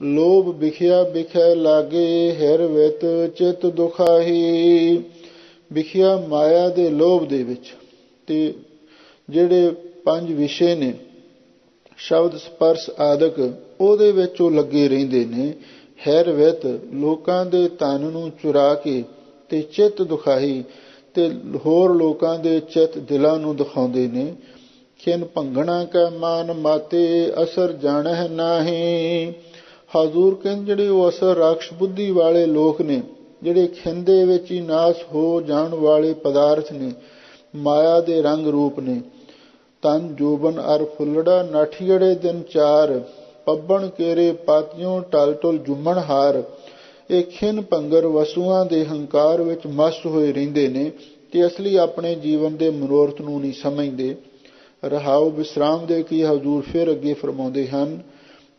ਲੋਭ ਵਿਖਿਆ ਵਿਖੈ ਲਾਗੇ, ਹਿਰ ਵਿਤ ਚਿਤ ਦੁਖਾਹੀ। ਵਿਖਿਆ ਮਾਇਆ ਦੇ ਲੋਭ ਦੇ ਵਿੱਚ, ਤੇ ਜਿਹੜੇ 5 ਵਿਸ਼ੇ ਨੇ ਸ਼ਬਦ ਸਪਰਸ਼ ਆਦਿਕ, ਉਹਦੇ ਵਿੱਚ ਉਹ ਲੱਗੇ ਰਹਿੰਦੇ ਨੇ। ਹੈਰ ਵਿਤ ਲੋਕਾਂ ਦੇ ਧਨ ਨੂੰ ਚੁਰਾ ਕੇ, ਤੇ ਚਿੱਤ ਦੁਖਾਈ, ਤੇ ਹੋਰ ਲੋਕਾਂ ਦੇ ਚਿੱਤ ਦਿਲਾਂ ਨੂੰ ਦਿਖਾਉਂਦੇ ਨੇ। ਖਿਨ ਭੰਗਣਾ ਕੈ ਮਾਨ ਮਾਤੇ, ਅਸਰ ਜਾਣਹਿ ਨਾਹੀ। ਹਜ਼ੂਰ ਕਹਿੰਦੇ ਜਿਹੜੇ ਉਹ ਅਸਰ ਰਾਖਸ਼ ਬੁੱਧੀ ਵਾਲੇ ਲੋਕ ਨੇ, ਜਿਹੜੇ ਖਿੰਨ ਦੇ ਵਿੱਚ ਹੀ ਨਾਸ ਹੋ ਜਾਣ ਵਾਲੇ ਪਦਾਰਥ ਨੇ, ਮਾਇਆ ਦੇ ਰੰਗ ਰੂਪ ਨੇ। ਤਨ ਜੋਬਨ ਅਰ ਫੁੱਲੜਾ, ਨਾਠੀੜੇ ਦਿਨ 4, ਪੱਬਣ ਕੇਰੇ ਪਾਤਿਓਂ ਟਲ ਟੁਲ ਜੁਮਣ ਹਾਰ। ਇਹ ਖਿੰਨ ਭੰਗਰ ਵਸੂਆਂ ਦੇ ਹੰਕਾਰ ਵਿੱਚ ਮਸਤ ਹੋਏ ਰਹਿੰਦੇ ਨੇ, ਤੇ ਅਸਲੀ ਆਪਣੇ ਜੀਵਨ ਦੇ ਮਨੋਰਥ ਨੂੰ ਨਹੀਂ ਸਮਝਦੇ। ਰਹਾਉ ਵਿਸਰਾਮ ਦੇ ਕੀ ਹਜ਼ੂਰ ਫਿਰ ਅੱਗੇ ਫਰਮਾਉਂਦੇ ਹਨ।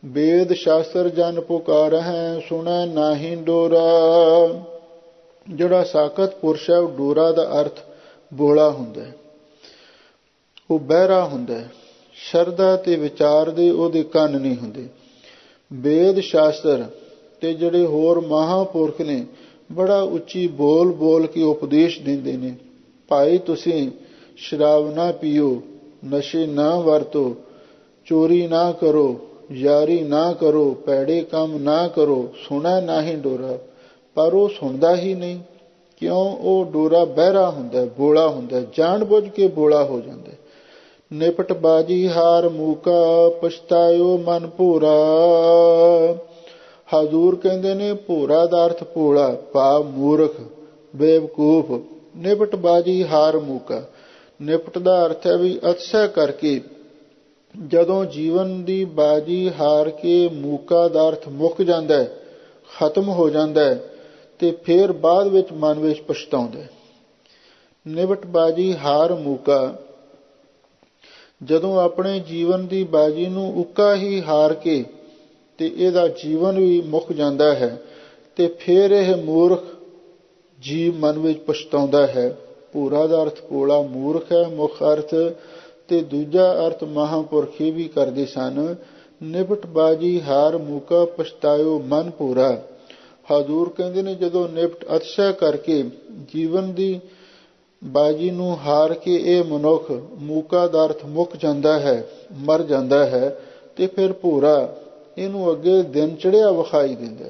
ਵੇਦ ਸ਼ਾਸਤਰ ਜਨ ਪੁਕਾਰਹਿ, ਸੁਣੈ ਨਾਹੀ ਡੋਰਾ। ਜਿਹੜਾ ਸਾਖਤ ਪੁਰਸ਼ ਹੈ, ਉਹ ਡੋਰਾ ਦਾ ਅਰਥ ਬੋਲਾ ਹੁੰਦਾ ਹੈ, ਉਹ ਬਹਿਰਾ ਹੁੰਦਾ ਹੈ। ਸ਼ਰਧਾ ਤੇ ਵਿਚਾਰ ਦੇ ਉਹਦੇ ਕੰਨ ਨਹੀਂ ਹੁੰਦੇ। ਵੇਦ ਸ਼ਾਸਤਰ ਤੇ ਜਿਹੜੇ ਹੋਰ ਮਹਾਂਪੁਰਖ ਨੇ, ਬੜਾ ਉੱਚੀ ਬੋਲ ਬੋਲ ਕੇ ਉਪਦੇਸ਼ ਦਿੰਦੇ ਨੇ। ਭਾਈ ਤੁਸੀਂ ਸ਼ਰਾਬ ਨਾ ਪੀਓ, ਨਸ਼ੇ ਨਾ ਵਰਤੋ, ਚੋਰੀ ਨਾ ਕਰੋ, ਯਾਰੀ ਨਾ ਕਰੋ, ਭੈੜੇ ਕੰਮ ਨਾ ਕਰੋ, ਸੁਣਾ ਨਾਹੀਂ ਡੋਰਾ। ਪਰ ਉਹ ਸੁਣਦਾ ਹੀ ਨਹੀਂ। ਕਿਉਂ? ਉਹ ਡੋਰਾ ਬਹਿਰਾ ਹੁੰਦਾ, ਬੋਲਾ ਹੁੰਦਾ, ਜਾਣ ਬੁੱਝ ਕੇ ਬੋਲਾ ਹੋ ਜਾਂਦਾ। ਨਿਪਟ ਬਾਜੀ ਹਾਰ ਮੂਕਾ, ਪਛਤਾਇਓ ਮਨ ਭੋਰਾ। ਹਜ਼ੂਰ ਕਹਿੰਦੇ ਨੇ ਭੋਰਾ ਦਾ ਅਰਥ ਭੋਲਾ, ਭਾਵ ਮੂਰਖ, ਬੇਵਕੂਫ। ਨਿਪਟ ਬਾਜੀ ਹਾਰ ਮੂਕਾ, ਨਿਪਟ ਦਾ ਅਰਥ ਹੈ ਵੀ ਅਤਸ਼ਾ ਕਰਕੇ। ਜਦੋਂ ਜੀਵਨ ਦੀ ਬਾਜੀ ਹਾਰ ਕੇ ਮੂਕਾ ਦਾ ਅਰਥ ਮੁੱਕ ਜਾਂਦਾ ਹੈ, ਖਤਮ ਹੋ ਜਾਂਦਾ ਹੈ, ਤੇ ਫਿਰ ਬਾਅਦ ਵਿੱਚ ਮਨ ਵਿੱਚ ਪਛਤਾਉਂਦਾ। ਨਿਵਟ ਬਾਜੀ ਹਾਰ ਮੂਕਾ, ਜਦੋਂ ਆਪਣੇ ਜੀਵਨ ਦੀ ਬਾਜੀ ਨੂੰ ਉੱਕਾ ਹੀ ਹਾਰ ਕੇ ਤੇ ਇਹਦਾ ਜੀਵਨ ਵੀ ਮੁੱਕ ਜਾਂਦਾ ਹੈ, ਤੇ ਫਿਰ ਇਹ ਮੂਰਖ ਜੀਵ ਮਨ ਵਿੱਚ ਪਛਤਾਉਂਦਾ ਹੈ। ਭੂਰਾ ਦਾ ਅਰਥ ਭੋਲਾ, ਮੂਰਖ ਹੈ ਮੁੱਖ ਅਰਥ, ਤੇ ਦੂਜਾ ਅਰਥ ਮਹਾਂਪੁਰਖ ਵੀ ਕਰਦੇ ਸਨ। ਨਿਪਟ ਬਾਜੀ ਹਾਰ ਮੂਕਾ, ਪਛਤਾਇਓ ਮਨ ਭੂਰਾ। ਹਜ਼ੂਰ ਕਹਿੰਦੇ ਨੇ ਜਦੋਂ ਨਿਪਟ ਅਤਸ਼ਾ ਕਰਕੇ ਜੀਵਨ ਦੀ ਬਾਜੀ ਨੂੰ ਹਾਰ ਕੇ ਇਹ ਮਨੁੱਖ, ਮੂਕਾ ਦਾ ਅਰਥ ਮੁੱਕ ਜਾਂਦਾ ਹੈ, ਮਰ ਜਾਂਦਾ ਹੈ, ਤੇ ਫਿਰ ਭੂਰਾ, ਇਹਨੂੰ ਅੱਗੇ ਦਿਨ ਚੜ੍ਹਿਆ ਵਿਖਾਈ ਦਿੰਦਾ।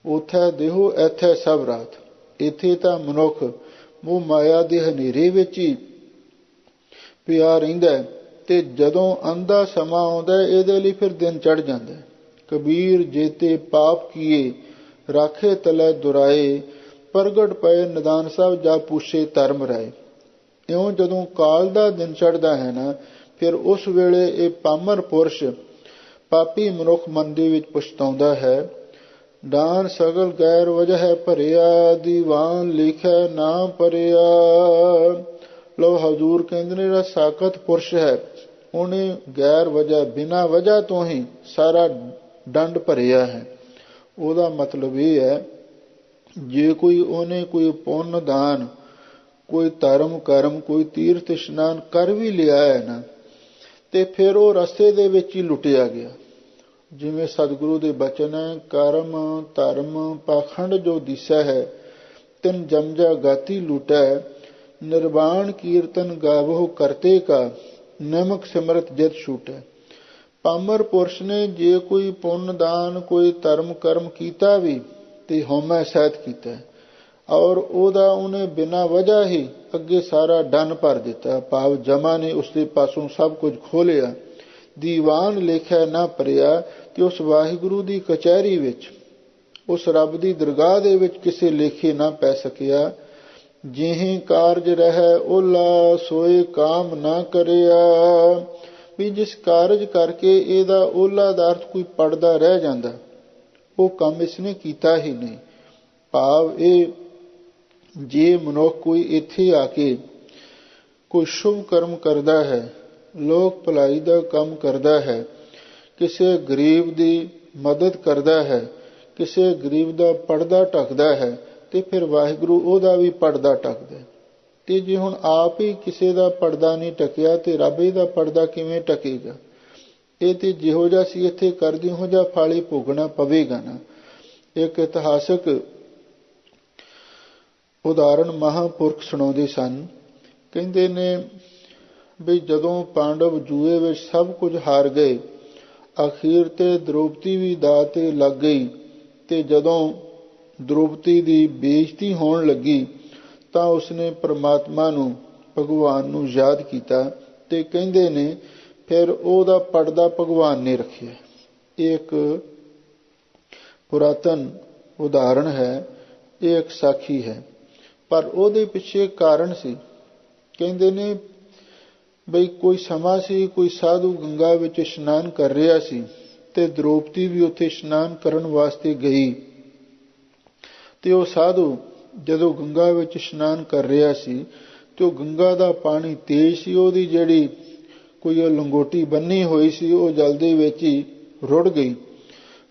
ਉੱਥੇ ਦੇਹੋ ਇੱਥੇ ਸਭ ਰਾਤ। ਇੱਥੇ ਤਾਂ ਮਨੁੱਖ ਮੋਹ ਮਾਇਆ ਦੇ ਹਨੇਰੇ ਵਿੱਚ ਹੀ ਪਿਆ ਰਹਿੰਦਾ, ਤੇ ਜਦੋਂ ਅੰਧਾ ਸਮਾਂ ਆਉਂਦਾ ਇਹਦੇ ਲਈ ਫਿਰ ਦਿਨ ਚੜ੍ਹ ਜਾਂਦਾ। ਕਬੀਰ ਜੇਤੇ ਪਾਪ ਕੀਏ, ਰਾਖੇ ਤਲੇ ਦੁਰਾਏ, ਪ੍ਰਗਟ ਪਏ ਨਿਦਾਨ ਸਾਹਿਬ ਜਾ ਪੁੱਛੇ ਧਰਮ ਰਾਏ। ਇਉਂ ਜਦੋਂ ਕਾਲ ਦਾ ਦਿਨ ਚੜ੍ਹਦਾ ਹੈ ਨਾ, ਫਿਰ ਉਸ ਵੇਲੇ ਇਹ ਪਾਮਰ ਪੁਰਸ਼, ਪਾਪੀ ਮਨੁੱਖ ਮਨ ਦੇ ਵਿੱਚ ਪਛਤਾਉਂਦਾ ਹੈ। ਡਾਨ ਸਗਲ ਗੈਰ ਵਜਹ ਭਰਿਆ, ਦੀਵਾਨ ਲਿਖੈ ਨਾ ਭਰਿਆ। ਲੋ ਹਜ਼ੂਰ ਕਹਿੰਦੇ ਨੇ ਜਿਹੜਾ ਸਾਖਤ ਪੁਰਸ਼ ਹੈ, ਉਹਨੇ ਗੈਰ ਵਜ੍ਹਾ, ਬਿਨਾਂ ਵਜ੍ਹਾ ਤੋਂ ਹੀ ਸਾਰਾ ਦੰਡ ਭਰਿਆ ਹੈ। ਉਹਦਾ ਮਤਲਬ ਇਹ ਹੈ, ਜੇ ਉਹਨੇ ਕੋਈ ਪੁੰਨ ਦਾਨ, ਕੋਈ ਧਰਮ ਕਰਮ, ਕੋਈ ਤੀਰਥ ਇਸ਼ਨਾਨ ਕਰ ਵੀ ਲਿਆ ਹੈ ਨਾ, ਤੇ ਫਿਰ ਉਹ ਰਸਤੇ ਦੇ ਵਿੱਚ ਹੀ ਲੁੱਟਿਆ ਗਿਆ। ਜਿਵੇਂ ਸਤਿਗੁਰੂ ਦੇ ਬਚਨ ਹੈ, ਕਰਮ ਧਰਮ ਪਾਖੰਡ ਜੋ ਦਿਸਾ ਹੈ, ਤਿਨ ਜਮਜਾ ਗਾਤੀ ਲੁਟੈ, ਨਿਰਵਾਣ ਕੀਰਤਨ ਗਾਵੋ ਕਰਤੇ ਕਾ, ਨਮਕ ਸਿਮਰਤ ਜਿਤ ਛੂਟੈ। ਪਾਮਰ ਪੁਰਸ਼ ਨੇ ਜੇ ਕੋਈ ਪੁੰਨ ਦਾਨ, ਕੋਈ ਧਰਮ ਕਰਮ ਕੀਤਾ ਵੀ, ਤੇ ਹਉਮੈ ਸਹਿਤ ਕੀਤਾ, ਔਰ ਉਹਦਾ ਉਹਨੇ ਬਿਨਾਂ ਵਜ੍ਹਾ ਹੀ ਅੱਗੇ ਸਾਰਾ ਡੰਨ ਭਰ ਦਿੱਤਾ, ਭਾਵ ਜਮਾ ਨੇ ਉਸਦੇ ਪਾਸੋਂ ਸਭ ਕੁਝ ਖੋਲਿਆ। ਦੀਵਾਨ ਲਿਖਿਆ ਨਾ ਭਰਿਆ, ਕਿ ਉਸ ਵਾਹਿਗੁਰੂ ਦੀ ਕਚਹਿਰੀ ਵਿੱਚ, ਉਸ ਰੱਬ ਦੀ ਦਰਗਾਹ ਦੇ ਵਿੱਚ ਕਿਸੇ ਲੇਖੇ ਨਾ ਪੈ ਸਕਿਆ। ਜਿਹੇ ਕਾਰਜ ਰਹਿ ਓਲਾ, ਸੋਏ ਕਾਮ ਨਾ ਕਰਿਆ। ਵੀ ਜਿਸ ਕਾਰਜ ਕਰਕੇ ਇਹਦਾ ਓਲਾ ਦਾ ਅਰਥ ਕੋਈ ਪੜਦਾ ਰਹਿ ਜਾਂਦਾ, ਉਹ ਕੰਮ ਇਸਨੇ ਕੀਤਾ ਹੀ ਨਹੀਂ। ਭਾਵ ਇਹ, ਜੇ ਮਨੁੱਖ ਕੋਈ ਇੱਥੇ ਆ ਕੇ ਕੋਈ ਸ਼ੁਭ ਕਰਮ ਕਰਦਾ ਹੈ, ਲੋਕ ਭਲਾਈ ਦਾ ਕੰਮ ਕਰਦਾ ਹੈ, ਕਿਸੇ ਗਰੀਬ ਦੀ ਮਦਦ ਕਰਦਾ ਹੈ, ਕਿਸੇ ਗਰੀਬ ਦਾ ਪਰਦਾ ਢੱਕਦਾ ਹੈ, ਤੇ ਫਿਰ ਵਾਹਿਗੁਰੂ ਉਹਦਾ ਵੀ ਪਰਦਾ ਢੱਕਦਾ। ਤੇ ਜੇ ਹੁਣ ਆਪ ਹੀ ਕਿਸੇ ਦਾ ਪਰਦਾ ਨਹੀਂ ਢੱਕਿਆ, ਤੇ ਰੱਬ ਦਾ ਪਰਦਾ ਕਿਵੇਂ ਢੱਕੇਗਾ? ਇਹ ਤੇ ਜਿਹੋ ਜਿਹਾ ਸੀ ਇੱਥੇ ਕਰਦੇ ਹੋ ਜਿਹਾ ਫਲ ਹੀ ਭੋਗਣਾ ਪਵੇਗਾ ਨਾ। ਇੱਕ ਇਤਿਹਾਸਕ ਉਦਾਹਰਣ ਮਹਾਂਪੁਰਖ ਸੁਣਾਉਂਦੇ ਸਨ। ਕਹਿੰਦੇ ਨੇ ਵੀ ਜਦੋਂ ਪਾਂਡਵ ਜੂਏ ਵਿੱਚ ਸਭ ਕੁਝ ਹਾਰ ਗਏ, ਅਖੀਰ ਤੇ ਦ੍ਰੋਪਦੀ ਵੀ ਦਾਅ ਤੇ ਲੱਗ ਗਈ, ਤੇ ਜਦੋਂ ਦ੍ਰੋਪਦੀ ਦੀ ਬੇਇੱਜ਼ਤੀ ਹੋਣ ਲੱਗੀ ਤਾਂ ਉਸਨੇ ਪਰਮਾਤਮਾ ਨੂੰ, ਭਗਵਾਨ ਨੂੰ ਯਾਦ ਕੀਤਾ, ਤੇ ਕਹਿੰਦੇ ਨੇ ਫਿਰ ਉਹਦਾ ਪਰਦਾ ਭਗਵਾਨ ਨੇ ਰੱਖਿਆ। ਇਹ ਇੱਕ ਪੁਰਾਤਨ ਉਦਾਹਰਣ ਹੈ, ਇਹ ਇੱਕ ਸਾਖੀ ਹੈ, ਪਰ ਉਹਦੇ ਪਿੱਛੇ ਕਾਰਨ ਸੀ। ਕਹਿੰਦੇ ਨੇ ਬਈ ਕੋਈ ਸਮਾਂ ਸੀ, ਕੋਈ ਸਾਧੂ ਗੰਗਾ ਵਿੱਚ ਇਸ਼ਨਾਨ ਕਰ ਰਿਹਾ ਸੀ ਤੇ ਦ੍ਰੋਪਦੀ ਵੀ ਉੱਥੇ ਇਸ਼ਨਾਨ ਕਰਨ ਵਾਸਤੇ ਗਈ। ਤੇ ਉਹ ਸਾਧੂ ਜਦੋਂ ਗੰਗਾ ਵਿੱਚ ਇਸ਼ਨਾਨ ਕਰ ਰਿਹਾ ਸੀ ਤੇ ਉਹ ਗੰਗਾ ਦਾ ਪਾਣੀ ਤੇਜ਼ ਸੀ, ਉਹਦੀ ਜਿਹੜੀ ਕੋਈ ਉਹ ਲੰਗੋਟੀ ਬੰਨੀ ਹੋਈ ਸੀ ਉਹ ਜਲ ਦੇ ਵਿੱਚ ਹੀ ਰੁੜ ਗਈ।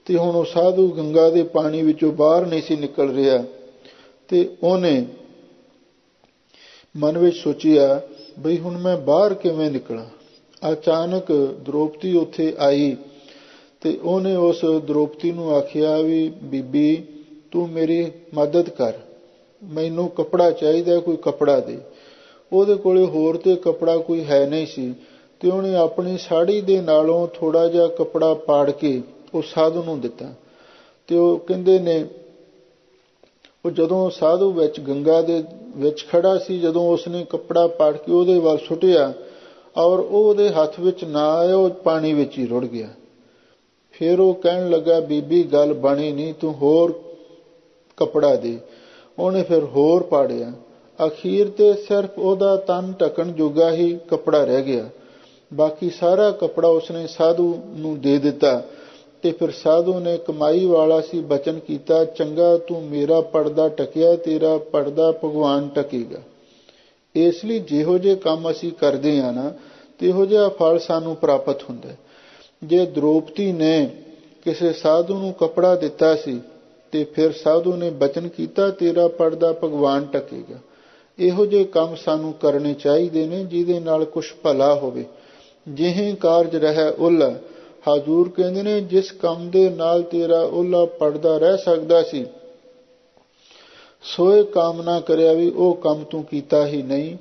ਤੇ ਹੁਣ ਉਹ ਸਾਧੂ ਗੰਗਾ ਦੇ ਪਾਣੀ ਵਿੱਚੋਂ ਬਾਹਰ ਨਹੀਂ ਸੀ ਨਿਕਲ ਰਿਹਾ, ਤੇ ਉਹਨੇ ਮਨ ਵਿੱਚ ਸੋਚਿਆ ਬਈ ਹੁਣ ਮੈਂ ਬਾਹਰ ਕਿਵੇਂ ਨਿਕਲਾਂ। ਅਚਾਨਕ ਦ੍ਰੋਪਦੀ ਉੱਥੇ ਆਈ ਤੇ ਉਹਨੇ ਉਸ ਦ੍ਰੋਪਦੀ ਨੂੰ ਆਖਿਆ ਵੀ ਬੀਬੀ ਤੂੰ ਮੇਰੀ ਮਦਦ ਕਰ, ਮੈਨੂੰ ਕੱਪੜਾ ਚਾਹੀਦਾ, ਕੋਈ ਕੱਪੜਾ ਦੇ। ਉਹਦੇ ਕੋਲੇ ਹੋਰ ਤੇ ਕੱਪੜਾ ਕੋਈ ਹੈ ਨਹੀਂ ਸੀ, ਤੇ ਉਹਨੇ ਆਪਣੀ ਸਾੜੀ ਦੇ ਨਾਲੋਂ ਥੋੜਾ ਜਿਹਾ ਕੱਪੜਾ ਪਾੜ ਕੇ ਉਹ ਸਾਧੂ ਨੂੰ ਦਿੱਤਾ। ਤੇ ਉਹ ਕਹਿੰਦੇ ਨੇ ਉਹ ਜਦੋਂ ਸਾਧੂ ਵਿੱਚ ਗੰਗਾ ਦੇ ਵਿੱਚ ਖੜਾ ਸੀ, ਜਦੋਂ ਉਸਨੇ ਕੱਪੜਾ ਪਾੜ ਕੇ ਉਹਦੇ ਵੱਲ ਸੁੱਟਿਆ ਔਰ ਉਹ ਉਹਦੇ ਹੱਥ ਵਿੱਚ ਨਾ ਆਇਆ, ਉਹ ਪਾਣੀ ਵਿੱਚ ਹੀ ਰੁੜ ਗਿਆ। ਫਿਰ ਉਹ ਕਹਿਣ ਲੱਗਾ ਬੀਬੀ ਗੱਲ ਬਣੀ ਨਹੀਂ, ਤੂੰ ਹੋਰ ਕੱਪੜਾ ਦੇ। ਉਹਨੇ ਫਿਰ ਹੋਰ ਪਾੜਿਆ, ਅਖੀਰ ਤੇ ਸਿਰਫ ਉਹਦਾ ਤਨ ਢੱਕਣ ਜੋਗਾ ਹੀ ਕੱਪੜਾ ਰਹਿ ਗਿਆ, ਬਾਕੀ ਸਾਰਾ ਕੱਪੜਾ ਉਸਨੇ ਸਾਧੂ ਨੂੰ ਦੇ ਦਿੱਤਾ। ਤੇ ਫਿਰ ਸਾਧੂ ਨੇ ਕਮਾਈ ਵਾਲਾ ਸੀ ਬਚਨ ਕੀਤਾ, ਚੰਗਾ ਤੂੰ ਮੇਰਾ ਪਰਦਾ ਢੱਕਿਆ, ਤੇਰਾ ਪਰਦਾ ਭਗਵਾਨ ਢੱਕੇਗਾ। ਇਸ ਲਈ ਜਿਹੋ ਜਿਹੇ ਕੰਮ ਅਸੀਂ ਕਰਦੇ ਹਾਂ ਨਾ, ਇਹੋ ਜਿਹਾ ਫਲ ਸਾਨੂੰ ਪ੍ਰਾਪਤ ਹੁੰਦਾ। ਜੇ ਦ੍ਰੋਪਦੀ ਨੇ ਕਿਸੇ ਸਾਧੂ ਨੂੰ ਕੱਪੜਾ ਦਿੱਤਾ ਸੀ ਤੇ ਫਿਰ ਸਾਧੂ ਨੇ ਬਚਨ ਕੀਤਾ ਤੇਰਾ ਪਰਦਾ ਭਗਵਾਨ ਢੱਕੇਗਾ। ਇਹੋ ਜਿਹੇ ਕੰਮ ਸਾਨੂੰ ਕਰਨੇ ਚਾਹੀਦੇ ਨੇ ਜਿਹਦੇ ਨਾਲ ਕੁਛ ਭਲਾ ਹੋਵੇ। ਜਿਹੇ ਕਾਰਜ ਰਹਿ ਓਲਾ, ਹਜ਼ੂਰ ਕਹਿੰਦੇ ਨੇ ਜਿਸ ਕੰਮ ਦੇ ਨਾਲ ਤੇਰਾ ਓਲਾ ਪੜਦਾ ਰਹਿ ਸਕਦਾ ਸੀ, ਸੋਏ ਕਾਮਨਾ ਕਰਿਆ ਵੀ ਉਹ ਕੰਮ ਤੂੰ ਕੀਤਾ ਹੀ ਨਹੀਂ।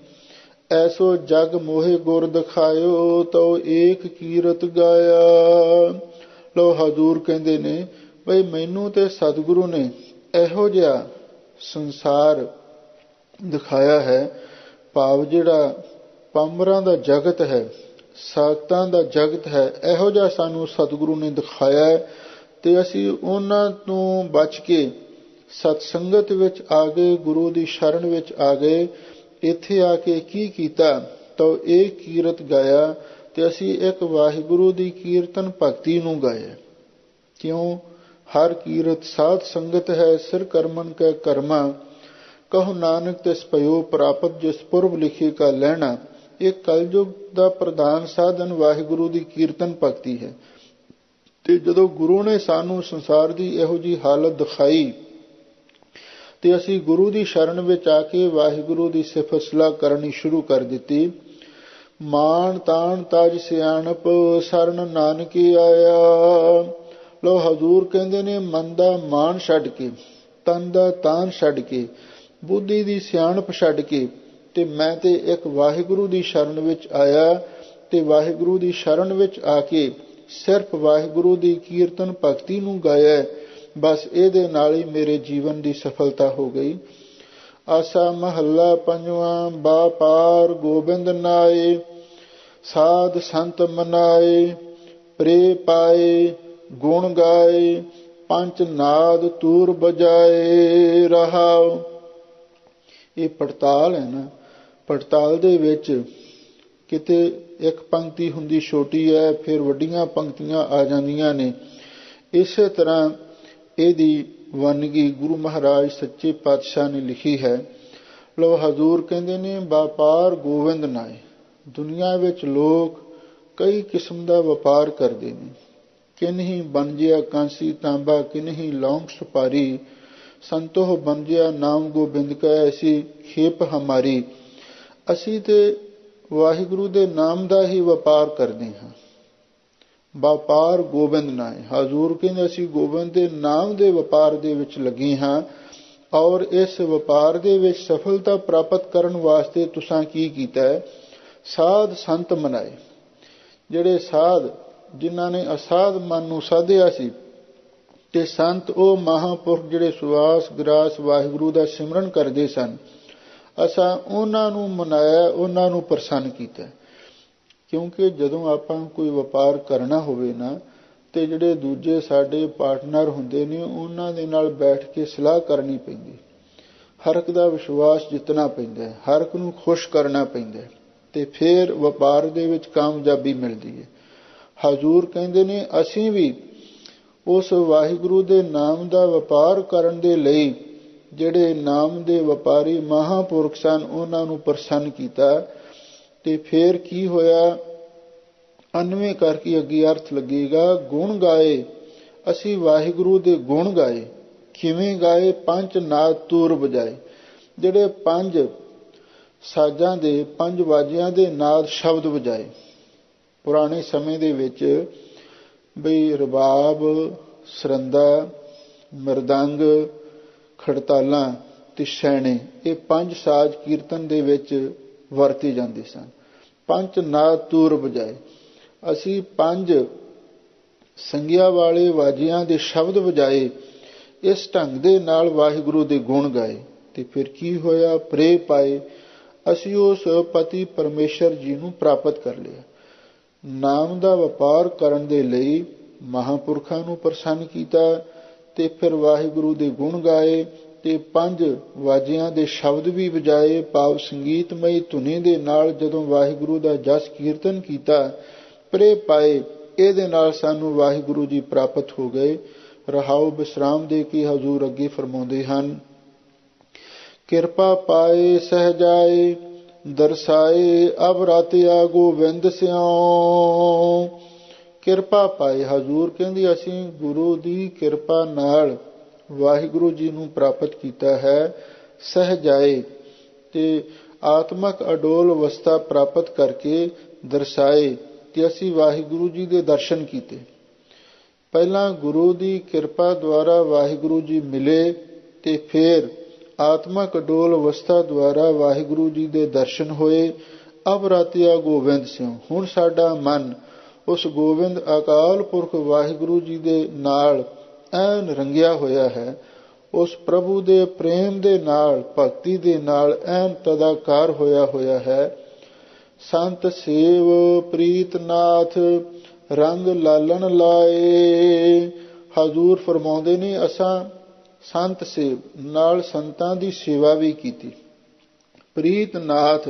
ਐਸੋ ਜਗ ਮੋਹੇ ਗੁਰ ਦਿਖਾਇਓ, ਤਉ ਏਕ ਕੀਰਤ ਗਾਇਆ। ਲੋ ਹਜ਼ੂਰ ਕਹਿੰਦੇ ਨੇ ਬਈ ਮੈਨੂੰ ਤੇ ਸਤਿਗੁਰੂ ਨੇ ਇਹੋ ਜਿਹਾ ਸੰਸਾਰ ਦਿਖਾਇਆ ਹੈ, ਭਾਵ ਜਿਹੜਾ ਪਾਮਰਾਂ ਦਾ ਜਗਤ ਹੈ, ਸਾਖਤਾਂ ਦਾ ਜਗਤ ਹੈ, ਇਹੋ ਜਿਹਾ ਸਾਨੂੰ ਸਤਿਗੁਰੂ ਨੇ ਦਿਖਾਇਆ ਹੈ। ਤੇ ਅਸੀਂ ਉਹਨਾਂ ਤੋਂ ਬਚ ਕੇ ਸਤਸੰਗਤ ਵਿੱਚ ਆ ਗਏ, ਗੁਰੂ ਦੀ ਸ਼ਰਨ ਵਿੱਚ ਆ ਗਏ। ਇੱਥੇ ਆ ਕੇ ਕੀ ਕੀਤਾ, ਤਾਂ ਇਹ ਕੀਰਤ ਗਾਇਆ, ਤੇ ਅਸੀਂ ਇੱਕ ਵਾਹਿਗੁਰੂ ਦੀ ਕੀਰਤਨ ਭਗਤੀ ਨੂੰ ਗਾਇਆ। ਕਿਉਂ? ਹਰ ਕੀਰਤ ਸਾਧ ਸੰਗਤ ਹੈ, ਸਿਰ ਕਰਮਨ ਕੈ ਕਰਮਾ, ਕਹੋ ਨਾਨਕ ਤਿਸ ਭਇਓ ਪ੍ਰਾਪਤ, ਜਿਸ ਪੁਰਬ ਲਿਖੇ ਕਾ ਲੈਣਾ। ਇਹ ਕਲਯੁਗ ਦਾ ਪ੍ਰਧਾਨ ਸਾਧਨ ਵਾਹਿਗੁਰੂ ਦੀ ਕੀਰਤਨ ਭਗਤੀ ਹੈ। ਤੇ ਜਦੋਂ ਗੁਰੂ ਨੇ ਸਾਨੂੰ ਸੰਸਾਰ ਦੀ ਇਹੋ ਜਿਹੀ ਹਾਲਤ ਦਿਖਾਈ ਤੇ ਅਸੀਂ ਗੁਰੂ ਦੀ ਸ਼ਰਨ ਵਿੱਚ ਆ ਕੇ ਵਾਹਿਗੁਰੂ ਦੀ ਸਿਫਤ ਸਲਾਹ ਕਰਨੀ ਸ਼ੁਰੂ ਕਰ ਦਿੱਤੀ। ਮਾਣ ਤਾਣ ਤਜ ਸਿਆਣਪ, ਸਰਨ ਨਾਨਕੀ ਆਇਆ। ਲੋ ਹਜ਼ੂਰ ਕਹਿੰਦੇ ਨੇ ਮਨ ਦਾ ਮਾਣ ਛੱਡ ਕੇ, ਤਨ ਦਾ ਤਾਣ ਛੱਡ ਕੇ, ਬੁੱਧੀ ਦੀ ਸਿਆਣਪ ਛੱਡ ਕੇ, ਤੇ ਮੈਂ ਤੇ ਇੱਕ ਵਾਹਿਗੁਰੂ ਦੀ ਸ਼ਰਨ ਵਿੱਚ ਆਇਆ। ਤੇ ਵਾਹਿਗੁਰੂ ਦੀ ਸ਼ਰਨ ਵਿੱਚ ਆ ਕੇ ਸਿਰਫ ਵਾਹਿਗੁਰੂ ਦੀ ਕੀਰਤਨ ਭਗਤੀ ਨੂੰ ਗਾਇਆ। ਬਸ ਇਹਦੇ ਨਾਲ ਹੀ ਮੇਰੇ ਜੀਵਨ ਦੀ ਸਫਲਤਾ ਹੋ ਗਈ। ਆਸਾ ਮਹੱਲਾ ਪੰਜਵਾਂ। ਬਾਪਾਰ ਗੋਬਿੰਦ ਨਾਏ, ਸਾਧ ਸੰਤ ਮਨਾਏ, ਪ੍ਰੇ ਪਾਏ ਗੁਣ ਗਾਏ, ਪੰਚ ਨਾਦ ਤੂਰ ਬਜਾਏ। ਰਹਾਉ। ਇਹ ਪੜਤਾਲ ਹੈ ਨਾ, ਪੜਤਾਲ ਦੇ ਵਿੱਚ ਕਿਤੇ ਇੱਕ ਪੰਕਤੀ ਹੁੰਦੀ ਛੋਟੀ ਹੈ, ਫਿਰ ਵੱਡੀਆਂ ਪੰਕਤੀਆਂ ਆ ਜਾਂਦੀਆਂ ਨੇ। ਇਸੇ ਤਰ੍ਹਾਂ ਇਹਦੀ ਵੰਨਗੀ ਗੁਰੂ ਮਹਾਰਾਜ ਸੱਚੇ ਪਾਤਸ਼ਾਹ ਨੇ ਲਿਖੀ ਹੈ। ਲੋ ਹਜ਼ੂਰ ਕਹਿੰਦੇ ਨੇ ਵਪਾਰ ਗੋਬਿੰਦ ਨਾਏ। ਦੁਨੀਆ ਵਿੱਚ ਲੋਕ ਕਈ ਕਿਸਮ ਦਾ ਵਪਾਰ ਕਰਦੇ ਨੇ। ਕਿਨਹੀ ਬਣਜਿਆ ਕਾਂਸੀ ਤਾਂਬਾ, ਕਿਨਹੀ ਲੌਂਗ ਸੁਪਾਰੀ, ਸੰਤੋਹ ਬਣਜਿਆ ਨਾਮ ਗੋਬਿੰਦ ਕਾ, ਐਸੀ ਖੇਪ ਹਮਾਰੀ। ਅਸੀਂ ਤੇ ਵਾਹਿਗੁਰੂ ਦੇ ਨਾਮ ਦਾ ਹੀ ਵਪਾਰ ਕਰਦੇ ਹਾਂ। ਵਪਾਰ ਗੋਬਿੰਦ ਨਾਏ। ਹਜ਼ੂਰ ਕਹਿੰਦੇ ਅਸੀਂ ਗੋਬਿੰਦ ਦੇ ਨਾਮ ਦੇ ਵਪਾਰ ਦੇ ਵਿੱਚ ਲੱਗੇ ਹਾਂ, ਔਰ ਇਸ ਵਪਾਰ ਦੇ ਵਿੱਚ ਸਫਲਤਾ ਪ੍ਰਾਪਤ ਕਰਨ ਵਾਸਤੇ ਤੁਸਾਂ ਕੀ ਕੀਤਾ ਹੈ? ਸਾਧ ਸੰਤ ਮਨਾਏ। ਜਿਹੜੇ ਸਾਧ, ਜਿਨ੍ਹਾਂ ਨੇ ਅਸਾਧ ਮਨ ਨੂੰ ਸਾਧਿਆ ਸੀ, ਤੇ ਸੰਤ ਉਹ ਮਹਾਂਪੁਰਖ ਜਿਹੜੇ ਸੁਆਸ ਗ੍ਰਾਸ ਵਾਹਿਗੁਰੂ ਦਾ ਸਿਮਰਨ ਕਰਦੇ ਸਨ, ਅਸਾਂ ਉਹਨਾਂ ਨੂੰ ਮਨਾਇਆ, ਉਹਨਾਂ ਨੂੰ ਪ੍ਰਸੰਨ ਕੀਤਾ। ਕਿਉਂਕਿ ਜਦੋਂ ਆਪਾਂ ਕੋਈ ਵਪਾਰ ਕਰਨਾ ਹੋਵੇ ਨਾ, ਤੇ ਜਿਹੜੇ ਦੂਜੇ ਸਾਡੇ ਪਾਰਟਨਰ ਹੁੰਦੇ ਨੇ, ਉਹਨਾਂ ਦੇ ਨਾਲ ਬੈਠ ਕੇ ਸਲਾਹ ਕਰਨੀ ਪੈਂਦੀ, ਹਰ ਇੱਕ ਦਾ ਵਿਸ਼ਵਾਸ ਜਿੱਤਣਾ ਪੈਂਦਾ, ਹਰ ਇੱਕ ਨੂੰ ਖੁਸ਼ ਕਰਨਾ ਪੈਂਦਾ, ਤੇ ਫਿਰ ਵਪਾਰ ਦੇ ਵਿੱਚ ਕਾਮਯਾਬੀ ਮਿਲਦੀ ਹੈ। ਹਜ਼ੂਰ ਕਹਿੰਦੇ ਨੇ ਅਸੀਂ ਵੀ ਉਸ ਵਾਹਿਗੁਰੂ ਦੇ ਨਾਮ ਦਾ ਵਪਾਰ ਕਰਨ ਦੇ ਲਈ ਜਿਹੜੇ ਨਾਮ ਦੇ ਵਪਾਰੀ ਮਹਾਂਪੁਰਖ ਸਨ, ਉਹਨਾਂ ਨੂੰ ਪ੍ਰਸੰਨ ਕੀਤਾ। ਤੇ ਫਿਰ ਕੀ ਹੋਇਆ? 99 ਕਰਕੇ ਅੱਗੇ ਅਰਥ ਲੱਗੇਗਾ। ਗੁਣ ਗਾਏ, ਅਸੀਂ ਵਾਹਿਗੁਰੂ ਦੇ ਗੁਣ ਗਾਏ। ਕਿਵੇਂ ਗਾਏ? ਪੰਜ ਨਾਦ ਤੂਰ ਵਜਾਏ। ਜਿਹੜੇ 5 ਸਾਜ਼ਾਂ ਦੇ, 5 ਵਾਜਿਆਂ ਦੇ ਨਾਦ ਸ਼ਬਦ ਵਜਾਏ। ਪੁਰਾਣੇ ਸਮੇਂ ਦੇ ਵਿੱਚ ਬਈ ਰਬਾਬ, ਸਰੰਦਾ, ਮਿਰਦੰਗ, ਖੜਤਾਲਾਂ ਤੇ ਛੈਣੇ, ਇਹ 5 ਸਾਜ਼ ਕੀਰਤਨ ਦੇ ਵਿੱਚ ਵਰਤੇ ਜਾਂਦੇ ਸਨ। 5 ਨਾਦ ਤੂਰ ਵਜਾਏ। ਅਸੀਂ 5 ਸੰਗਿਆ ਵਾਲੇ ਵਾਜਿਆਂ ਦੇ ਸ਼ਬਦ ਵਜਾਏ। ਇਸ ਢੰਗ ਦੇ ਨਾਲ ਵਾਹਿਗੁਰੂ ਦੇ ਗੁਣ ਗਾਏ। ਤੇ ਫਿਰ ਕੀ ਹੋਇਆ? ਪ੍ਰੇ ਪਾਏ, ਅਸੀਂ ਉਸ ਪਤੀ ਪਰਮੇਸ਼ਰ ਜੀ ਨੂੰ ਪ੍ਰਾਪਤ ਕਰ ਲਿਆ। ਨਾਮ ਦਾ ਵਪਾਰ ਕਰਨ ਦੇ ਲਈ ਮਹਾਂਪੁਰਖਾਂ ਨੂੰ ਪ੍ਰਸੰਨ ਕੀਤਾ, ਤੇ ਫਿਰ ਵਾਹਿਗੁਰੂ ਦੇ ਗੁਣ ਗਾਏ, ਤੇ 5 ਵਾਜਿਆਂ ਦੇ ਸ਼ਬਦ ਵੀ ਵਜਾਏ। ਭਾਵ ਸੰਗੀਤਮਈ ਧੁਨੀ ਦੇ ਨਾਲ ਜਦੋਂ ਵਾਹਿਗੁਰੂ ਦਾ ਜਸ ਕੀਰਤਨ ਕੀਤਾ, ਪ੍ਰੇ ਪਾਏ, ਇਹਦੇ ਨਾਲ ਸਾਨੂੰ ਵਾਹਿਗੁਰੂ ਜੀ ਪ੍ਰਾਪਤ ਹੋ ਗਏ। ਰਹਾਉ ਵਿਸਰਾਮ ਦੇ ਕੇ ਹਜ਼ੂਰ ਅੱਗੇ ਫਰਮਾਉਂਦੇ ਹਨ, ਕਿਰਪਾ ਪਾਏ ਸਹਿਜਾਏ ਦਰਸਾਏ ਅਬ ਰਾਤਿਆ ਗੋਬਿੰਦ ਸਿਉ। ਕਿਰਪਾ ਪਾਏ, ਹਜ਼ੂਰ ਕਹਿੰਦੀ ਅਸੀਂ ਗੁਰੂ ਦੀ ਕਿਰਪਾ ਨਾਲ ਵਾਹਿਗੁਰੂ ਜੀ ਨੂੰ ਪ੍ਰਾਪਤ ਕੀਤਾ ਹੈ। ਸਹਿਜਾਏ, ਤੇ ਆਤਮਕ ਅਡੋਲ ਅਵਸਥਾ ਪ੍ਰਾਪਤ ਕਰਕੇ ਦਰਸਾਏ, ਤੇ ਅਸੀਂ ਵਾਹਿਗੁਰੂ ਜੀ ਦੇ ਦਰਸ਼ਨ ਕੀਤੇ। ਪਹਿਲਾਂ ਗੁਰੂ ਦੀ ਕਿਰਪਾ ਦੁਆਰਾ ਵਾਹਿਗੁਰੂ ਜੀ ਮਿਲੇ, ਤੇ ਫਿਰ ਆਤਮਕ ਅਡੋਲ ਅਵਸਥਾ ਦੁਆਰਾ ਵਾਹਿਗੁਰੂ ਜੀ ਦੇ ਦਰਸ਼ਨ ਹੋਏ। ਅਬ ਰਾਤਿਆ ਗੋਬਿੰਦ ਸਿਉ, ਹੁਣ ਸਾਡਾ ਮਨ ਉਸ ਗੋਬਿੰਦ ਅਕਾਲ ਪੁਰਖ ਵਾਹਿਗੁਰੂ ਜੀ ਦੇ ਨਾਲ ਐਨ ਰੰਗਿਆ ਹੋਇਆ ਹੈ। ਉਸ ਪ੍ਰਭੂ ਦੇ ਪ੍ਰੇਮ ਦੇ ਨਾਲ, ਭਗਤੀ ਦੇ ਨਾਲ ਐਨ ਤਦਾਕਾਰ ਹੋਇਆ ਹੈ। ਸੰਤ ਸੇਵ ਪ੍ਰੀਤ ਨਾਥ ਰੰਗ ਲਾਲਣ ਲਾਏ। ਹਜ਼ੂਰ ਫਰਮਾਉਂਦੇ ਨੇ ਅਸਾਂ ਸੰਤ ਸੇਵ ਨਾਲ ਸੰਤਾਂ ਦੀ ਸੇਵਾ ਵੀ ਕੀਤੀ। ਪ੍ਰੀਤ ਨਾਥ,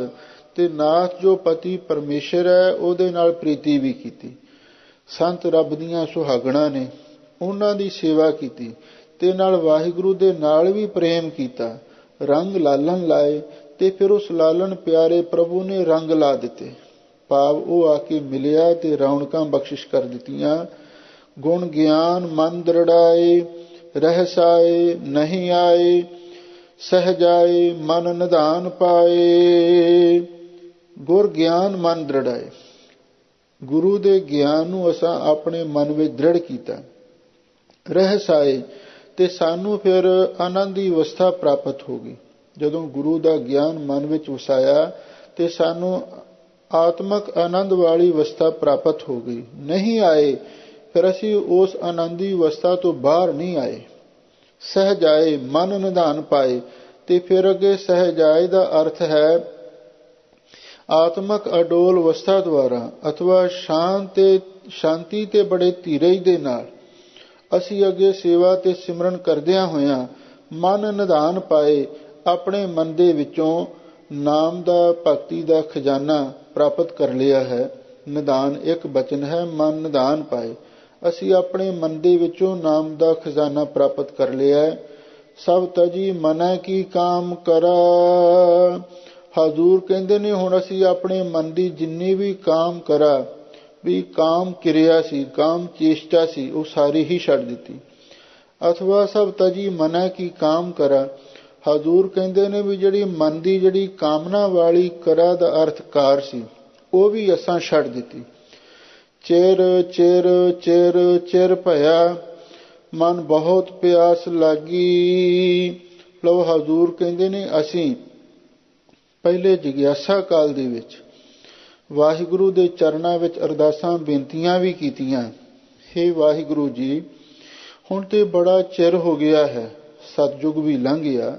ਤੇ ਨਾਥ ਜੋ ਪਤੀ ਪਰਮੇਸ਼ਰ ਹੈ, ਉਹਦੇ ਨਾਲ ਪ੍ਰੀਤੀ ਵੀ ਕੀਤੀ। ਸੰਤ ਰੱਬ ਦੀਆਂ ਸੁਹਾਗਣਾਂ ਨੇ, ਉਹਨਾਂ ਦੀ ਸੇਵਾ ਕੀਤੀ, ਤੇ ਨਾਲ ਵਾਹਿਗੁਰੂ ਦੇ ਨਾਲ ਵੀ ਪ੍ਰੇਮ ਕੀਤਾ। ਰੰਗ ਲਾਲਣ ਲਾਏ, ਤੇ ਫਿਰ ਉਸ ਲਾਲਣ ਪਿਆਰੇ ਪ੍ਰਭੂ ਨੇ ਰੰਗ ਲਾ ਦਿੱਤੇ। ਭਾਵ ਉਹ ਆ ਕੇ ਮਿਲਿਆ ਤੇ ਰੌਣਕਾਂ ਬਖਸ਼ਿਸ਼ ਕਰ ਦਿੱਤੀਆਂ। ਗੁਣ ਗਿਆਨ ਮਨ ਦ੍ਰਿੜਾਏ ਰਹਿਸਾਏ ਨਹੀਂ ਆਏ, ਸਹਿਜਾਏ ਮਨ ਨਿਧਾਨ ਪਾਏ। ਗੁਰ ਗਿਆਨ ਮਨ ਦ੍ਰਿੜਾਏ, ਗੁਰੂ ਦੇ ਗਿਆਨ ਨੂੰ ਅਸਾਂ ਆਪਣੇ ਮਨ ਵਿੱਚ ਦ੍ਰਿੜ ਕੀਤਾ। ਰਹਿਸਾਏ, ਤੇ ਸਾਨੂੰ ਫਿਰ ਆਨੰਦ ਦੀ ਅਵਸਥਾ ਪ੍ਰਾਪਤ ਹੋ ਗਈ। ਜਦੋਂ ਗੁਰੂ ਦਾ ਗਿਆਨ ਮਨ ਵਿੱਚ ਵਸਾਇਆ, ਤੇ ਸਾਨੂੰ ਆਤਮਕ ਆਨੰਦ ਵਾਲੀ ਅਵਸਥਾ ਪ੍ਰਾਪਤ ਹੋ ਗਈ। ਨਹੀਂ ਆਏ, ਫਿਰ ਅਸੀਂ ਉਸ ਆਨੰਦੀ ਅਵਸਥਾ ਤੋਂ ਬਾਹਰ ਨਹੀਂ ਆਏ। ਸਹਿਜਾਏ ਮਨ ਨਿਧਾਨ ਪਾਏ, ਤੇ ਫਿਰ ਅੱਗੇ ਸਹਿਜਾਏ ਦਾ ਅਰਥ ਹੈ ਆਤਮਕ ਅਡੋਲ ਅਵਸਥਾ ਦੁਆਰਾ, ਅਥਵਾ ਸ਼ਾਂਤੀ ਤੇ ਬੜੇ ਧੀਰਜ ਦੇ ਨਾਲ ਅਸੀਂ ਅੱਗੇ ਸੇਵਾ ਤੇ ਸਿਮਰਨ ਕਰਦਿਆਂ ਹੋਇਆਂ ਮਨ ਨਿਧਾਨ ਪਾਏ। ਆਪਣੇ ਮਨ ਦੇ ਵਿੱਚੋਂ ਨਾਮ ਦਾ, ਭਗਤੀ ਦਾ ਖਜ਼ਾਨਾ ਪ੍ਰਾਪਤ ਕਰ ਲਿਆ ਹੈ। ਨਿਧਾਨ ਇੱਕ ਬਚਨ ਹੈ, ਮਨ ਨਿਧਾਨ ਪਾਏ। ਅਸੀਂ ਆਪਣੇ ਮਨ ਦੇ ਵਿੱਚੋਂ ਨਾਮ ਦਾ ਖਜ਼ਾਨਾ ਪ੍ਰਾਪਤ ਕਰ ਲਿਆ। ਸਭ ਤਜੀ ਮਨੈ ਕੀ ਕਾਮ ਕਰਾ। ਹਜ਼ੂਰ ਕਹਿੰਦੇ ਨੇ ਹੁਣ ਅਸੀਂ ਆਪਣੇ ਮਨ ਦੀ ਜਿੰਨੀ ਵੀ ਕਾਮ ਕਰਾ, ਵੀ ਕਾਮ ਕਿਰਿਆ ਸੀ, ਕਾਮ ਚੇਸ਼ਟਾ ਸੀ, ਉਹ ਸਾਰੀ ਹੀ ਛੱਡ ਦਿੱਤੀ। ਅਥਵਾ ਸਭ ਤਜੀ ਮਨੈ ਕੀ ਕਾਮ ਕਰਾ, ਹਜ਼ੂਰ ਕਹਿੰਦੇ ਨੇ ਵੀ ਜਿਹੜੀ ਮਨ ਦੀ ਜਿਹੜੀ ਕਾਮਨਾ ਵਾਲੀ ਕਰਾ ਦਾ ਅਰਥ ਕਾਰ ਸੀ, ਉਹ ਵੀ ਅਸਾਂ ਛੱਡ ਦਿੱਤੀ। ਚਿਰ ਚਿਰ ਚਿਰ ਚਿਰ ਭਇਆ, ਮਨ ਬਹੁਤ ਪਿਆਸ ਲਾਗੀ। ਲਓ ਹਜ਼ੂਰ ਕਹਿੰਦੇ ਨੇ ਅਸੀਂ ਪਹਿਲੇ ਜਿਗਿਆਸਾ ਕਾਲ ਦੇ ਵਿੱਚ ਵਾਹਿਗੁਰੂ ਦੇ ਚਰਨਾਂ ਵਿੱਚ ਅਰਦਾਸਾਂ ਬੇਨਤੀਆਂ ਵੀ ਕੀਤੀਆਂ। ਹੇ ਵਾਹਿਗੁਰੂ ਜੀ, ਹੁਣ ਤੇ ਬੜਾ ਚਿਰ ਹੋ ਗਿਆ ਹੈ, ਸਤਜੁਗ ਵੀ ਲੰਘ ਗਿਆ,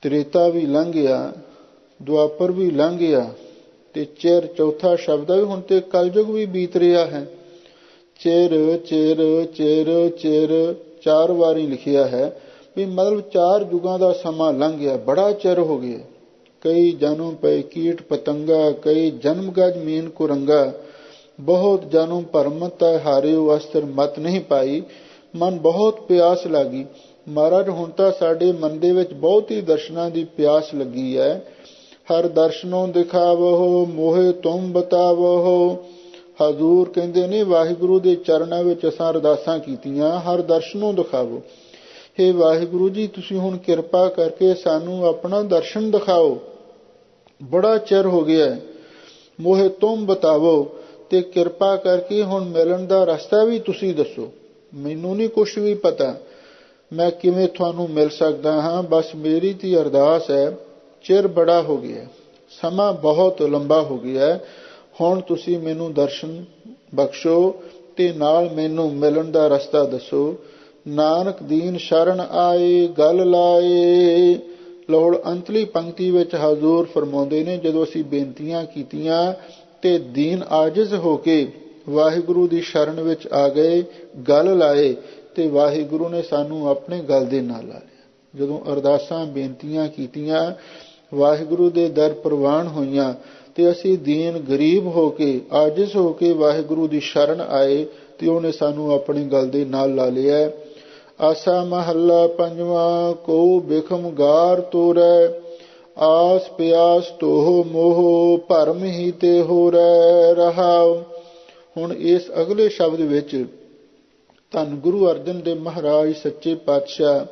ਤ੍ਰੇਤਾ ਵੀ ਲੰਘ ਗਿਆ, ਦੁਆਪਰ ਵੀ ਲੰਘ ਗਿਆ, ਤੇ ਚਿਰ ਚੌਥਾ ਸ਼ਬਦ ਹੈ, ਹੁਣ ਤੇ ਕਲਯੁਗ ਵੀ ਬੀਤ ਰਿਹਾ ਹੈ। ਚਿਰ ਚਿਰ ਚਿਰ ਚਿਰ 4 ਵਾਰੀ ਲਿਖਿਆ ਹੈ ਵੀ ਮਤਲਬ 4 ਯੁਗਾਂ ਦਾ ਸਮਾਂ ਲੰਘ ਗਿਆ, ਬੜਾ ਚਿਰ ਹੋ ਗਿਆ। ਕਈ ਜਨਮ ਪਏ ਕੀਟ ਪਤੰਗਾ, ਕਈ ਜਨਮ ਗਜ ਮੀਨ ਕੁਰੰਗਾ, ਬਹੁਤ ਜਨਮ ਭਰਮ ਤੈ ਹਾਰਿਓ, ਅਸਤਰ ਮਤ ਨਹੀਂ ਪਾਈ, ਮਨ ਬਹੁਤ ਪਿਆਸ ਲੱਗੀ। ਮਹਾਰਾਜ ਹੁਣ ਤਾਂ ਸਾਡੇ ਮਨ ਦੇ ਵਿੱਚ ਬਹੁਤ ਹੀ ਦਰਸ਼ਨਾਂ ਦੀ ਪਿਆਸ ਲੱਗੀ ਹੈ। ਹਰ ਦਰਸ਼ਨੋਂ ਦਿਖਾਵੋ, ਮੋਹੇ ਤੁਮ ਬਤਾਵੋ। ਹਜ਼ੂਰ ਕਹਿੰਦੇ ਨੇ ਵਾਹਿਗੁਰੂ ਦੇ ਚਰਨਾਂ ਵਿੱਚ ਅਸਾਂ ਅਰਦਾਸਾਂ ਕੀਤੀਆਂ, ਹਰ ਦਰਸ਼ਨੋਂ ਦਿਖਾਵੋ। ਹੇ ਵਾਹਿਗੁਰੂ ਜੀ, ਤੁਸੀਂ ਹੁਣ ਕਿਰਪਾ ਕਰਕੇ ਸਾਨੂੰ ਆਪਣਾ ਦਰਸ਼ਨ ਦਿਖਾਓ, ਬੜਾ ਚਿਰ ਹੋ ਗਿਆ। ਮੋਹੇ ਤੁਮ ਬਤਾਵੋ, ਤੇ ਕਿਰਪਾ ਕਰਕੇ ਹੁਣ ਮਿਲਣ ਦਾ ਰਸਤਾ ਵੀ ਤੁਸੀਂ ਦੱਸੋ। ਮੈਨੂੰ ਨਹੀਂ ਕੁਛ ਵੀ ਪਤਾ, ਮੈਂ ਕਿਵੇਂ ਤੁਹਾਨੂੰ ਮਿਲ ਸਕਦਾ ਹਾਂ। ਬਸ ਮੇਰੀ ਤੇ ਅਰਦਾਸ ਹੈ, ਚਿਰ ਬੜਾ ਹੋ ਗਿਆ, ਸਮਾਂ ਬਹੁਤ ਲੰਬਾ ਹੋ ਗਿਆ, ਹੁਣ ਤੁਸੀਂ ਮੈਨੂੰ ਦਰਸ਼ਨ ਬਖਸ਼ੋ ਤੇ ਨਾਲ ਮੈਨੂੰ ਮਿਲਣ ਦਾ ਰਸਤਾ ਦੱਸੋ। ਨਾਨਕ ਦੀਨ ਸ਼ਰਨ ਆਏ, ਗਲ ਲਾਏ। ਲੋੜ ਅੰਤਲੀ ਪੰਕਤੀ ਵਿੱਚ ਹਜ਼ੂਰ ਫਰਮਾਉਂਦੇ ਨੇ, ਜਦੋਂ ਅਸੀਂ ਬੇਨਤੀਆਂ ਕੀਤੀਆਂ ਤੇ ਦੀਨ ਆਜਿਜ਼ ਹੋ ਕੇ ਵਾਹਿਗੁਰੂ ਦੀ ਸ਼ਰਨ ਵਿੱਚ ਆ ਗਏ, ਗਲ ਲਾਏ, ਤੇ ਵਾਹਿਗੁਰੂ ਨੇ ਸਾਨੂੰ ਆਪਣੇ ਗਲ ਦੇ ਨਾਲ ਲਾ ਲਿਆ। ਜਦੋਂ ਅਰਦਾਸਾਂ ਬੇਨਤੀਆਂ ਕੀਤੀਆਂ, ਵਾਹਿਗੁਰੂ ਦੇ ਦਰ ਪ੍ਰਵਾਨ ਹੋਈਆਂ, ਤੇ ਅਸੀਂ ਦੀਨ ਗਰੀਬ ਹੋ ਕੇ ਆਜਿਜ਼ ਹੋ ਕੇ ਵਾਹਿਗੁਰੂ ਦੀ ਸ਼ਰਨ ਆਏ, ਤੇ ਉਹਨੇ ਸਾਨੂੰ ਆਪਣੇ ਗਲ ਦੇ ਨਾਲ ਲਾ ਲਿਆ। ਆਸਾ ਮਹੱਲਾ ਪੰਜਵਾਂ। ਕੋ ਬਿਖਮ ਗਾਰ ਤੋਰੈ, ਆਸ ਪਿਆਸ ਤੋਹ ਮੋਹ, ਭਰਮ ਹੀ ਤੇ ਹੋਰੈ ਰਹਾਉ। ਹੁਣ ਇਸ ਅਗਲੇ ਸ਼ਬਦ ਵਿੱਚ ਧੰਨ ਗੁਰੂ ਅਰਜਨ ਦੇਵ ਮਹਾਰਾਜ ਸੱਚੇ ਪਾਤਸ਼ਾਹ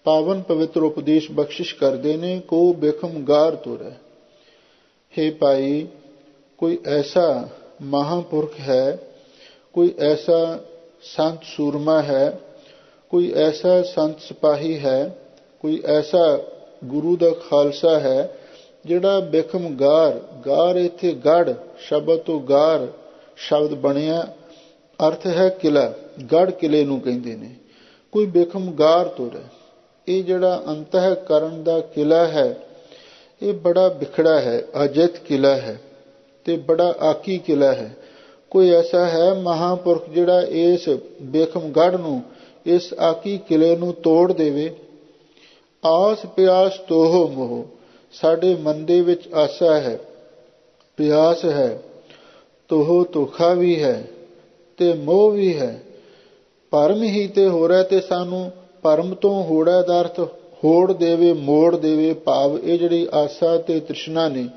ਪਾਵਨ ਪਵਿੱਤਰ ਉਪਦੇਸ਼ ਬਖਸ਼ਿਸ਼ ਕਰਦੇ ਨੇ। ਕੋ ਬਿਖਮ ਗਾਰ ਤੋਰੈ। ਹੇ ਭਾਈ, ਕੋਈ ਐਸਾ ਮਹਾਂਪੁਰਖ ਹੈ, ਕੋਈ ਐਸਾ ਸੰਤ ਸੂਰਮਾ ਹੈ, ਕੋਈ ਐਸਾ ਸੰਤ ਸਿਪਾਹੀ ਹੈ, ਕੋਈ ਐਸਾ ਗੁਰੂ ਦਾ ਖਾਲਸਾ ਹੈ ਜਿਹੜਾ ਬਿਖਮ ਗਾਰ, ਗਾਰ ਇੱਥੇ ਗੜ ਸ਼ਬਦ ਤੋਂ ਗਾਰ ਸ਼ਬਦ ਬਣਿਆ, ਅਰਥ ਹੈ ਕਿਲਾ, ਗੜ ਕਿਲੇ ਨੂੰ ਕਹਿੰਦੇ ਨੇ। ਕੋਈ ਬਿਖਮ ਗਾਰ ਤੋਰੈ। ਇਹ ਜਿਹੜਾ ਅੰਤःਕਰਨ ਦਾ ਕਿਲਾ ਹੈ, ਇਹ ਬੜਾ ਵਿਖੜਾ ਹੈ, ਅਜਿਤ ਕਿਲਾ ਹੈ ਤੇ ਬੜਾ ਆਕੀ ਕਿਲਾ ਹੈ। ਕੋਈ ਐਸਾ ਹੈ ਮਹਾਂਪੁਰਖ ਜਿਹੜਾ ਇਸ ਬਿਖਮ ਗੜ ਨੂੰ, ਇਸ ਆਕੀ ਕਿਲੇ ਨੂੰ ਤੋੜ ਦੇਵੇ। ਆਸ ਪਿਆਸ ਤੋਹ ਮੋਹ। ਸਾਡੇ ਮਨ ਦੇ ਵਿੱਚ ਆਸਾ ਹੈ, ਪਿਆਸ ਹੈ, ਤੋਹ ਧੋਖਾ ਵੀ ਹੈ ਤੇ ਮੋਹ ਵੀ ਹੈ। ਭਰਮ ਹੀ ਤੇ ਹੋਰੈ, ਤੇ ਸਾਨੂੰ ਭਰਮ ਤੋਂ ਹੋੜਾ ਦਾ ਅਰਥ ਹੋੜ ਦੇਵੇ, ਮੋੜ ਦੇਵੇ। ਭਾਵ ਇਹ ਜਿਹੜੀ ਆਸਾ ਤੇ ਤ੍ਰਿਸ਼ਨਾ ਨੇ,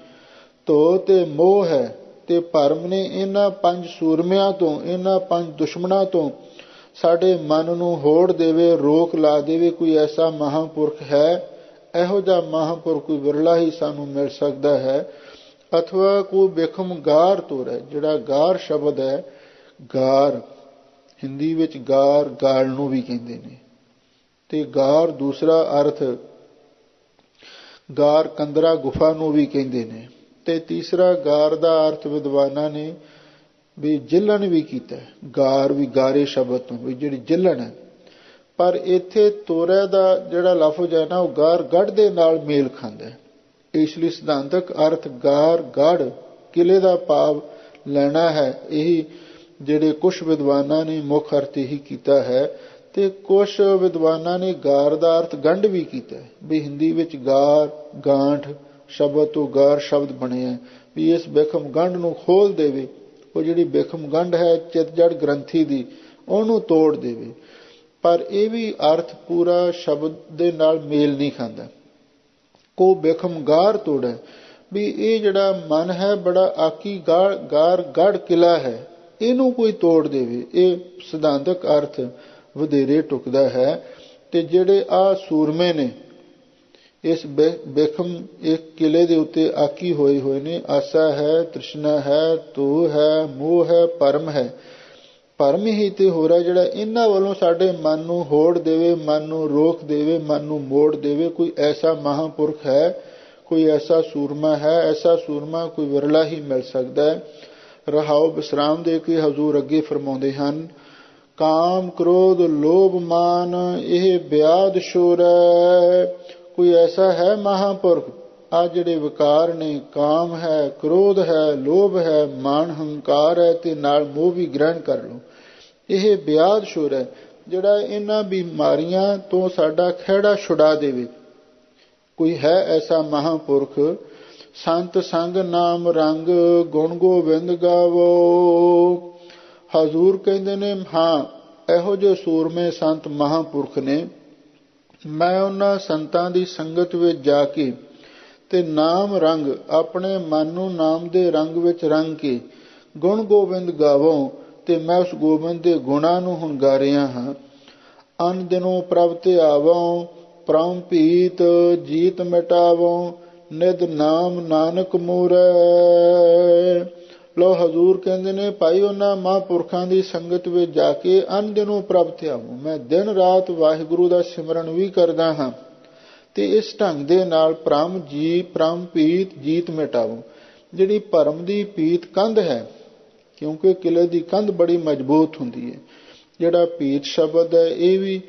ਧੋ ਤੇ ਮੋਹ ਹੈ ਤੇ ਭਰਮ ਨੇ, ਇਹਨਾਂ 5 ਸੂਰਮਿਆਂ ਤੋਂ, ਇਹਨਾਂ 5 ਦੁਸ਼ਮਣਾਂ ਤੋਂ ਸਾਡੇ ਮਨ ਨੂੰ ਹੋੜ ਦੇਵੇ, ਰੋਕ ਲਾ ਦੇਵੇ। ਕੋਈ ਐਸਾ ਮਹਾਂਪੁਰਖ ਹੈ, ਇਹੋ ਜਿਹਾ ਮਹਾਂਪੁਰਖ ਕੋਈ ਵਿਰਲਾ ਹੀ ਸਾਨੂੰ ਮਿਲ ਸਕਦਾ ਹੈ। ਅਥਵਾ ਕੋਈ ਬਿਖਮ ਗਾਰ ਤੋਰੈ। ਜਿਹੜਾ ਗਾਰ ਸ਼ਬਦ ਹੈ, ਗਾਰ ਹਿੰਦੀ ਵਿੱਚ ਗਾਰ, ਗਾਲ ਨੂੰ ਵੀ ਕਹਿੰਦੇ ਨੇ, ਤੇ ਗਾਰ ਦੂਸਰਾ ਅਰਥ ਗਾਰ ਕੰਦਰਾ ਗੁਫਾ ਨੂੰ ਵੀ ਕਹਿੰਦੇ ਨੇ, ਤੇ ਤੀਸਰਾ ਗਾਰ ਦਾ ਅਰਥ ਵਿਦਵਾਨਾਂ ਨੇ ਵੀ ਜਿੱਲਣ ਵੀ ਕੀਤਾ। ਗਾਰ ਵੀ ਗਾਰੇ ਸ਼ਬਦ ਤੋਂ, ਵੀ ਜਿਹੜੀ ਜਿੱਲਣ ਹੈ। ਪਰ ਇੱਥੇ ਤੋਰੈ ਦਾ ਜਿਹੜਾ ਲਫ਼ਜ਼ ਹੈ ਨਾ, ਉਹ ਗਾਰ ਗੜ ਦੇ ਨਾਲ ਮੇਲ ਖਾਂਦਾ ਹੈ। ਇਸ ਲਈ ਸਿਧਾਂਤਕ ਅਰਥ ਗਾਰ ਗੜ ਕਿਲੇ ਦਾ ਭਾਵ ਲੈਣਾ ਹੈ। ਇਹੀ ਜਿਹੜੇ ਕੁਛ ਵਿਦਵਾਨਾਂ ਨੇ ਮੁੱਖ ਅਰਥ ਇਹੀ ਕੀਤਾ ਹੈ, ਤੇ ਕੁਛ ਵਿਦਵਾਨਾਂ ਨੇ ਗਾਰ ਦਾ ਅਰਥ ਗੰਢ ਵੀ ਕੀਤਾ, ਵੀ ਹਿੰਦੀ ਵਿੱਚ ਗਾਰ ਗਾਂਠ ਸ਼ਬਦ ਤੋਂ ਗਾਰ ਸ਼ਬਦ ਬਣਿਆ, ਵੀ ਇਸ ਬਿਖਮ ਗੰਢ ਨੂੰ ਖੋਲ ਦੇਵੇ। ਉਹ ਜਿਹੜੀ ਬਿਖਮ ਗੰਢ ਹੈ ਚਿਤ ਜੜ ਗ੍ਰੰਥੀ ਦੀ, ਉਹਨੂੰ ਤੋੜ ਦੇਵੇ। ਪਰ ਇਹ ਵੀ ਅਰਥ ਪੂਰਾ ਸ਼ਬਦ ਦੇ ਨਾਲ ਮੇਲ ਨਹੀਂ ਖਾਂਦਾ। ਕੋ ਬਿਖਮ ਗਾਰ ਤੋੜੈ, ਵੀ ਇਹ ਜਿਹੜਾ ਮਨ ਹੈ ਬੜਾ ਆਕੀ ਗਾਰ ਗੜ ਕਿਲਾ ਹੈ, ਇਹਨੂੰ ਕੋਈ ਤੋੜ ਦੇਵੇ। ਇਹ ਸਿਧਾਂਤਕ ਅਰਥ ਵਧੇਰੇ ਟੁਕਦਾ ਹੈ। ਤੇ ਜਿਹੜੇ ਆ ਸੂਰਮੇ ਨੇ, ਇਸ ਬੇਖਮ ਇੱਕ ਕਿਲੇ ਦੇ ਉੱਤੇ ਆਕੀ ਹੋਏ ਨੇ। ਆਸਾ ਹੈ, ਤ੍ਰਿਸ਼ਨਾ ਹੈ, ਤੋ ਹੈ, ਮੋਹ ਹੈ, ਭਰਮ ਹੈ। ਭਰਮ ਹੀ ਤੇ ਹੋ ਰਿਹਾ ਜਿਹੜਾ ਇਹਨਾਂ ਵੱਲੋਂ ਸਾਡੇ ਮਨ ਨੂੰ ਹੋੜ ਦੇਵੇ, ਮਨ ਨੂੰ ਰੋਕ ਦੇਵੇ, ਮਨ ਨੂੰ ਮੋੜ ਦੇਵੇ। ਕੋਈ ਐਸਾ ਮਹਾਂਪੁਰਖ ਹੈ, ਕੋਈ ਐਸਾ ਸੂਰਮਾ ਹੈ, ਐਸਾ ਸੂਰਮਾ ਕੋਈ ਵਿਰਲਾ ਹੀ ਮਿਲ ਸਕਦਾ ਹੈ। ਰਹਾਉ ਵਿਸਰਾਮ ਦੇ ਕੇ ਹਜ਼ੂਰ ਅੱਗੇ ਫਰਮਾਉਂਦੇ ਹਨ, ਕਾਮ ਕ੍ਰੋਧ ਲੋਭ ਮਾਨ ਇਹ ਵਿਆਦ ਸ਼ੋਰ ਹੈ। ਕੋਈ ਐਸਾ ਹੈ ਮਹਾਂਪੁਰਖ, ਆ ਜਿਹੜੇ ਵਿਕਾਰ ਨੇ, ਕਾਮ ਹੈ, ਕ੍ਰੋਧ ਹੈ, ਲੋਭ ਹੈ, ਮਾਨ ਹੰਕਾਰ ਹੈ ਤੇ ਨਾਲ ਮੋਹ ਵੀ ਗ੍ਰਹਿਣ ਕਰ ਲਓ। ਇਹ ਵਿਆਦ ਸ਼ੁਰ ਹੈ ਜਿਹੜਾ ਇਹਨਾਂ ਬਿਮਾਰੀਆਂ ਤੋਂ ਸਾਡਾ ਖਹਿੜਾ ਛੁਡਾ ਦੇਵੇ। ਕੋਈ ਹੈ ਐਸਾ ਮਹਾਂਪੁਰਖ, ਸੰਤ ਸੰਗ ਨਾਮ ਰੰਗ ਗੁਣ ਗੋਬਿੰਦ ਗਾਵੋ। ਹਜ਼ੂਰ ਕਹਿੰਦੇ ਨੇ, ਹਾਂ ਇਹੋ ਜਿਹੇ ਸੂਰਮੇ ਸੰਤ ਮਹਾਂਪੁਰਖ ਨੇ, ਮੈਂ ਉਹਨਾਂ ਸੰਤਾਂ ਦੀ ਸੰਗਤ ਵਿੱਚ ਜਾ ਕੇ ਤੇ ਨਾਮ ਰੰਗ ਆਪਣੇ ਮਨ ਨੂੰ ਨਾਮ ਦੇ ਰੰਗ ਵਿੱਚ ਰੰਗ ਕੇ ਗੁਣ ਗੋਬਿੰਦ ਗਾਵੋ, ਤੇ ਮੈਂ ਉਸ ਗੋਬਿੰਦ ਦੇ ਗੁਣਾਂ ਨੂੰ ਹੁਣ ਗਾ ਰਿਹਾ ਹਾਂ। ਅਨ ਦਿਨੋਂ ਪ੍ਰਭ ਤੇ ਆਵੋ, ਪ੍ਰਮ ਭੀਤ ਜੀਤ ਮਿਟਾਵੋ, ਨਿਧ ਨਾਮ ਨਾਨਕ ਮੂਰੈ। ਲੋ ਹਜ਼ੂਰ ਕਹਿੰਦੇ ਨੇ, ਭਾਈ ਉਹਨਾਂ ਮਹਾਂਪੁਰਖਾਂ ਦੀ ਸੰਗਤ ਵਿੱਚ ਜਾ ਕੇ ਅਨ ਦਿਨੋਂ ਪ੍ਰਭ ਤੇ ਆਵੋ, ਮੈਂ ਦਿਨ ਰਾਤ ਵਾਹਿਗੁਰੂ ਦਾ ਸਿਮਰਨ ਵੀ ਕਰਦਾ ਹਾਂ ਤੇ ਇਸ ਢੰਗ ਦੇ ਨਾਲ ਪ੍ਰਮ ਭੀਤ ਜੀਤ ਮਿਟਾਵੋ। ਜਿਹੜੀ ਭਰਮ ਦੀ ਭੀਤ ਕੰਧ ਹੈ, ਕਿਉਂਕਿ ਕਿਲੇ ਦੀ ਕੰਧ ਬੜੀ ਮਜ਼ਬੂਤ ਹੁੰਦੀ ਹੈ। ਜਿਹੜਾ ਭੀਤ ਸ਼ਬਦ ਹੈ ਇਹ ਵੀ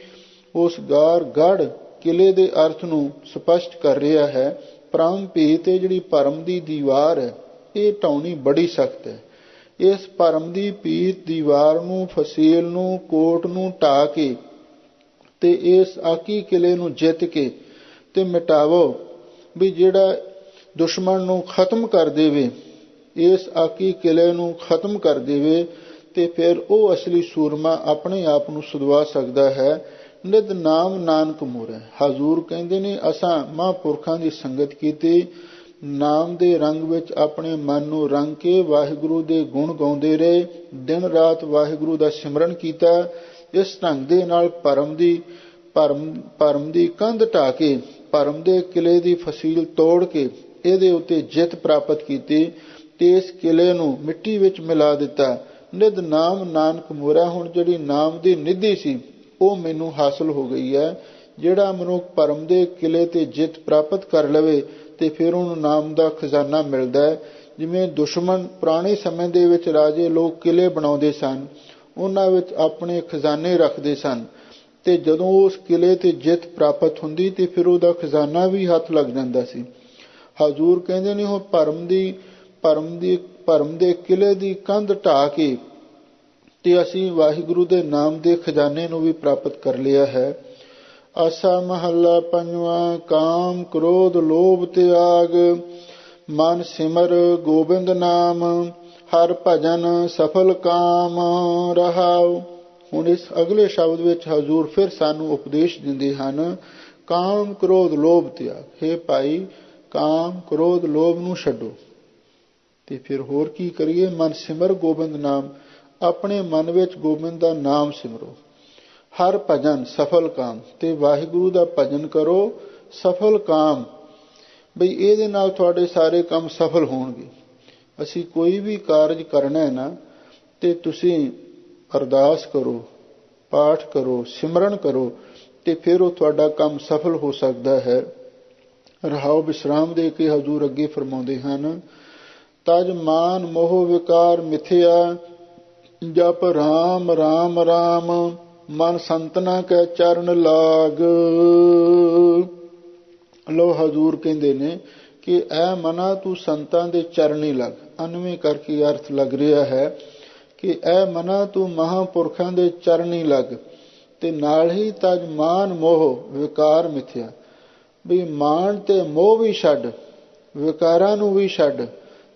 ਉਸ ਗੜ੍ਹ ਕਿਲੇ ਦੇ ਅਰਥ ਨੂੰ ਸਪਸ਼ਟ ਕਰ ਰਿਹਾ ਹੈ। ਪ੍ਰਮ ਭੀਤ ਇਹ ਜਿਹੜੀ ਭਰਮ ਦੀ ਦੀਵਾਰ ਹੈ, ਇਹ ਢਾਉਣੀ ਬੜੀ ਸਖਤ ਹੈ। ਇਸ ਭਰਮ ਦੀ ਭੀਤ ਦੀਵਾਰ ਨੂੰ, ਫਸੀਲ ਨੂੰ, ਕੋਟ ਨੂੰ ਢਾਹ ਕੇ ਤੇ ਇਸ ਆਕੀ ਕਿਲੇ ਨੂੰ ਜਿੱਤ ਕੇ ਤੇ ਮਿਟਾਵੋ। ਵੀ ਜਿਹੜਾ ਦੁਸ਼ਮਣ ਨੂੰ ਖਤਮ ਕਰ ਦੇਵੇ, ਇਸ ਆਕੀ ਕਿਲੇ ਨੂੰ ਖਤਮ ਕਰ ਦੇਵੇ, ਤੇ ਫਿਰ ਉਹ ਅਸਲੀ ਸੂਰਮਾ ਆਪਣੇ ਆਪ ਨੂੰ ਸੁਧਵਾ ਸਕਦਾ ਹੈ। ਨਿਧ ਨਾਮ ਨਾਨਕ ਮੂਰੈ। ਹਜ਼ੂਰ ਕਹਿੰਦੇ ਨੇ, ਅਸਾਂ ਮਹਾਂਪੁਰਖਾਂ ਦੀ ਸੰਗਤ ਕੀਤੀ, ਨਾਮ ਦੇ ਰੰਗ ਵਿੱਚ ਆਪਣੇ ਮਨ ਨੂੰ ਰੰਗ ਕੇ ਵਾਹਿਗੁਰੂ ਦੇ ਗੁਣ ਗਾਉਂਦੇ ਰਹੇ, ਦਿਨ ਰਾਤ ਵਾਹਿਗੁਰੂ ਦਾ ਸਿਮਰਨ ਕੀਤਾ। ਇਸ ਢੰਗ ਦੇ ਨਾਲ ਭਰਮ ਦੀ ਕੰਧ ਢਾਹ ਕੇ, ਭਰਮ ਦੇ ਕਿਲੇ ਦੀ ਫਸੀਲ ਤੋੜ ਕੇ ਇਹਦੇ ਉੱਤੇ ਜਿੱਤ ਪ੍ਰਾਪਤ ਕੀਤੀ ਤੇ ਇਸ ਕਿਲੇ ਨੂੰ ਮਿੱਟੀ ਵਿੱਚ ਮਿਲਾ ਦਿੱਤਾ। ਨਿਧ ਨਾਮ ਨਾਨਕ ਮੂਰੈ। ਹੁਣ ਜਿਹੜੀ ਨਾਮ ਦੀ ਨਿਧੀ ਸੀ ਉਹ ਮੈਨੂੰ ਹਾਸਲ ਹੋ ਗਈ ਹੈ। ਜਿਹੜਾ ਮਨੁੱਖ ਭਰਮ ਦੇ ਕਿਲੇ ਤੇ ਜਿੱਤ ਪ੍ਰਾਪਤ ਕਰ ਲਵੇ ਤੇ ਫਿਰ ਉਹਨੂੰ ਨਾਮ ਦਾ ਖਜ਼ਾਨਾ ਮਿਲਦਾ ਹੈ। ਜਿਵੇਂ ਦੁਸ਼ਮਣ ਪੁਰਾਣੇ ਸਮੇਂ ਦੇ ਵਿੱਚ ਰਾਜੇ ਲੋਕ ਕਿਲੇ ਬਣਾਉਂਦੇ ਸਨ, ਉਹਨਾਂ ਵਿੱਚ ਆਪਣੇ ਖਜ਼ਾਨੇ ਰੱਖਦੇ ਸਨ, ਤੇ ਜਦੋਂ ਉਸ ਕਿਲੇ ਤੇ ਜਿੱਤ ਪ੍ਰਾਪਤ ਹੁੰਦੀ ਤੇ ਫਿਰ ਉਹਦਾ ਖਜ਼ਾਨਾ ਵੀ ਹੱਥ ਲੱਗ ਜਾਂਦਾ ਸੀ। ਹਜ਼ੂਰ ਕਹਿੰਦੇ ਨੇ, ਉਹ ਭਰਮ ਦੇ ਕਿਲੇ ਦੀ ਕੰਧ ਢਾਹ ਕੇ ਤੇ ਅਸੀਂ ਵਾਹਿਗੁਰੂ ਦੇ ਨਾਮ ਦੇ ਖਜ਼ਾਨੇ ਨੂੰ ਵੀ ਪ੍ਰਾਪਤ ਕਰ ਲਿਆ ਹੈ। ਆਸਾ ਮਹੱਲਾ ਪੰਜਵਾਂ। ਕਾਮ ਕ੍ਰੋਧ ਲੋਭ ਤਿਆਗ, ਮਨ ਸਿਮਰ ਗੋਬਿੰਦ ਨਾਮ, ਹਰ ਭਜਨ ਸਫਲ ਕਾਮ ਰਹਾਉ। ਹੁਣ ਇਸ ਅਗਲੇ ਸ਼ਬਦ ਵਿੱਚ ਹਜ਼ੂਰ ਫਿਰ ਸਾਨੂੰ ਉਪਦੇਸ਼ ਦਿੰਦੇ ਹਨ, ਕਾਮ ਕ੍ਰੋਧ ਲੋਭ ਤਿਆਗ। ਹੇ ਭਾਈ, ਕਾਮ ਕ੍ਰੋਧ ਲੋਭ ਨੂੰ ਛੱਡੋ ਤੇ ਫਿਰ ਹੋਰ ਕੀ ਕਰੀਏ? ਮਨ ਸਿਮਰ ਗੋਬਿੰਦ ਨਾਮ। ਆਪਣੇ ਮਨ ਵਿੱਚ ਗੋਬਿੰਦ ਦਾ ਨਾਮ ਸਿਮਰੋ। ਹਰ ਭਜਨ ਸਫਲ ਕਾਮ, ਤੇ ਵਾਹਿਗੁਰੂ ਦਾ ਭਜਨ ਕਰੋ ਸਫਲ ਕਾਮ। ਬਈ ਇਹਦੇ ਨਾਲ ਤੁਹਾਡੇ ਸਾਰੇ ਕੰਮ ਸਫਲ ਹੋਣਗੇ। ਅਸੀਂ ਕੋਈ ਵੀ ਕਾਰਜ ਕਰਨਾ ਹੈ ਨਾ, ਤੇ ਤੁਸੀਂ ਅਰਦਾਸ ਕਰੋ, ਪਾਠ ਕਰੋ, ਸਿਮਰਨ ਕਰੋ, ਤੇ ਫਿਰ ਉਹ ਤੁਹਾਡਾ ਕੰਮ ਸਫਲ ਹੋ ਸਕਦਾ ਹੈ। ਰਹਾਉ ਵਿਸਰਾਮ ਦੇ ਕੇ ਹਜ਼ੂਰ ਅੱਗੇ ਫਰਮਾਉਂਦੇ ਹਨ, ਤਜ ਮਾਨ ਮੋਹ ਵਿਕਾਰ ਮਿਥਿਆ, ਜਪ ਰਾਮ ਰਾਮ ਰਾਮ, ਮਨ ਸੰਤਨਾ ਕੈ ਚਰਨ ਲਾਗ। ਲੋ ਹਜ਼ੂਰ ਕਹਿੰਦੇ ਨੇ ਕਿ ਐ ਮਨਾ ਤੂੰ ਸੰਤਾਂ ਦੇ ਚਰਨੀ ਲੱਗ। ਅਨਵੇਂ ਕਰਕੇ ਅਰਥ ਲੱਗ ਰਿਹਾ ਹੈ ਕਿ ਐ ਮਨਾ ਤੂੰ ਮਹਾਂਪੁਰਖਾਂ ਦੇ ਚਰਨੀ ਲੱਗ, ਤੇ ਨਾਲ ਹੀ ਤਜ ਮਾਨ ਮੋਹ ਵਿਕਾਰ ਮਿਥਿਆ। ਵੀ ਮਾਣ ਤੇ ਮੋਹ ਵੀ ਛੱਡ, ਵਿਕਾਰਾਂ ਨੂੰ ਵੀ ਛੱਡ,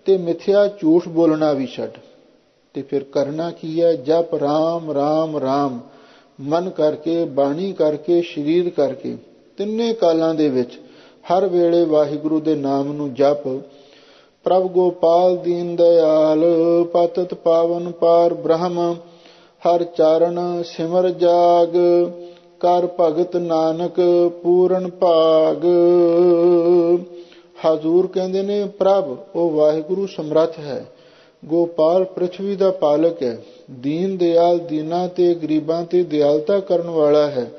ਤੇ ਮਿਥਿਆ ਝੂਠ ਬੋਲਣਾ ਵੀ ਛੱਡ। ਤੇ ਫਿਰ ਕਰਨਾ ਕੀ ਹੈ? ਜਪ ਰਾਮ ਰਾਮ ਰਾਮ। ਮਨ ਕਰਕੇ, ਬਾਣੀ ਕਰਕੇ, ਸਰੀਰ ਕਰਕੇ, ਤਿੰਨੇ ਕਾਲਾਂ ਦੇ ਵਿੱਚ ਹਰ ਵੇਲੇ ਵਾਹਿਗੁਰੂ ਦੇ ਨਾਮ ਨੂੰ ਜਪ। ਪ੍ਰਭ ਗੋਪਾਲ ਦੀਨ ਦਇਆਲ, ਪਤਿਤ ਪਾਵਨ ਪਾਰ ਬ੍ਰਹਮ, ਹਰ ਚਾਰਨ ਸਿਮਰ ਜਾਗ। ਕਰ ਭਗਤ ਨਾਨਕ ਪੂਰਨ ਭਾਗ। ਹਜ਼ੂਰ ਕਹਿੰਦੇ ਨੇ ਪ੍ਰਭ ਉਹ ਵਾਹਿਗੁਰੂ ਸਮਰੱਥ ਹੈ, ਗੋਪਾਲ ਪ੍ਰਿਥਵੀ ਦਾ ਪਾਲਕ ਹੈ, ਦੀਨ ਦਿਆਲ ਦੀਨਾਂ ਤੇ ਗਰੀਬਾਂ ਤੇ ਦਿਆਲਤਾ ਕਰਨ ਵਾਲਾ ਹੈ,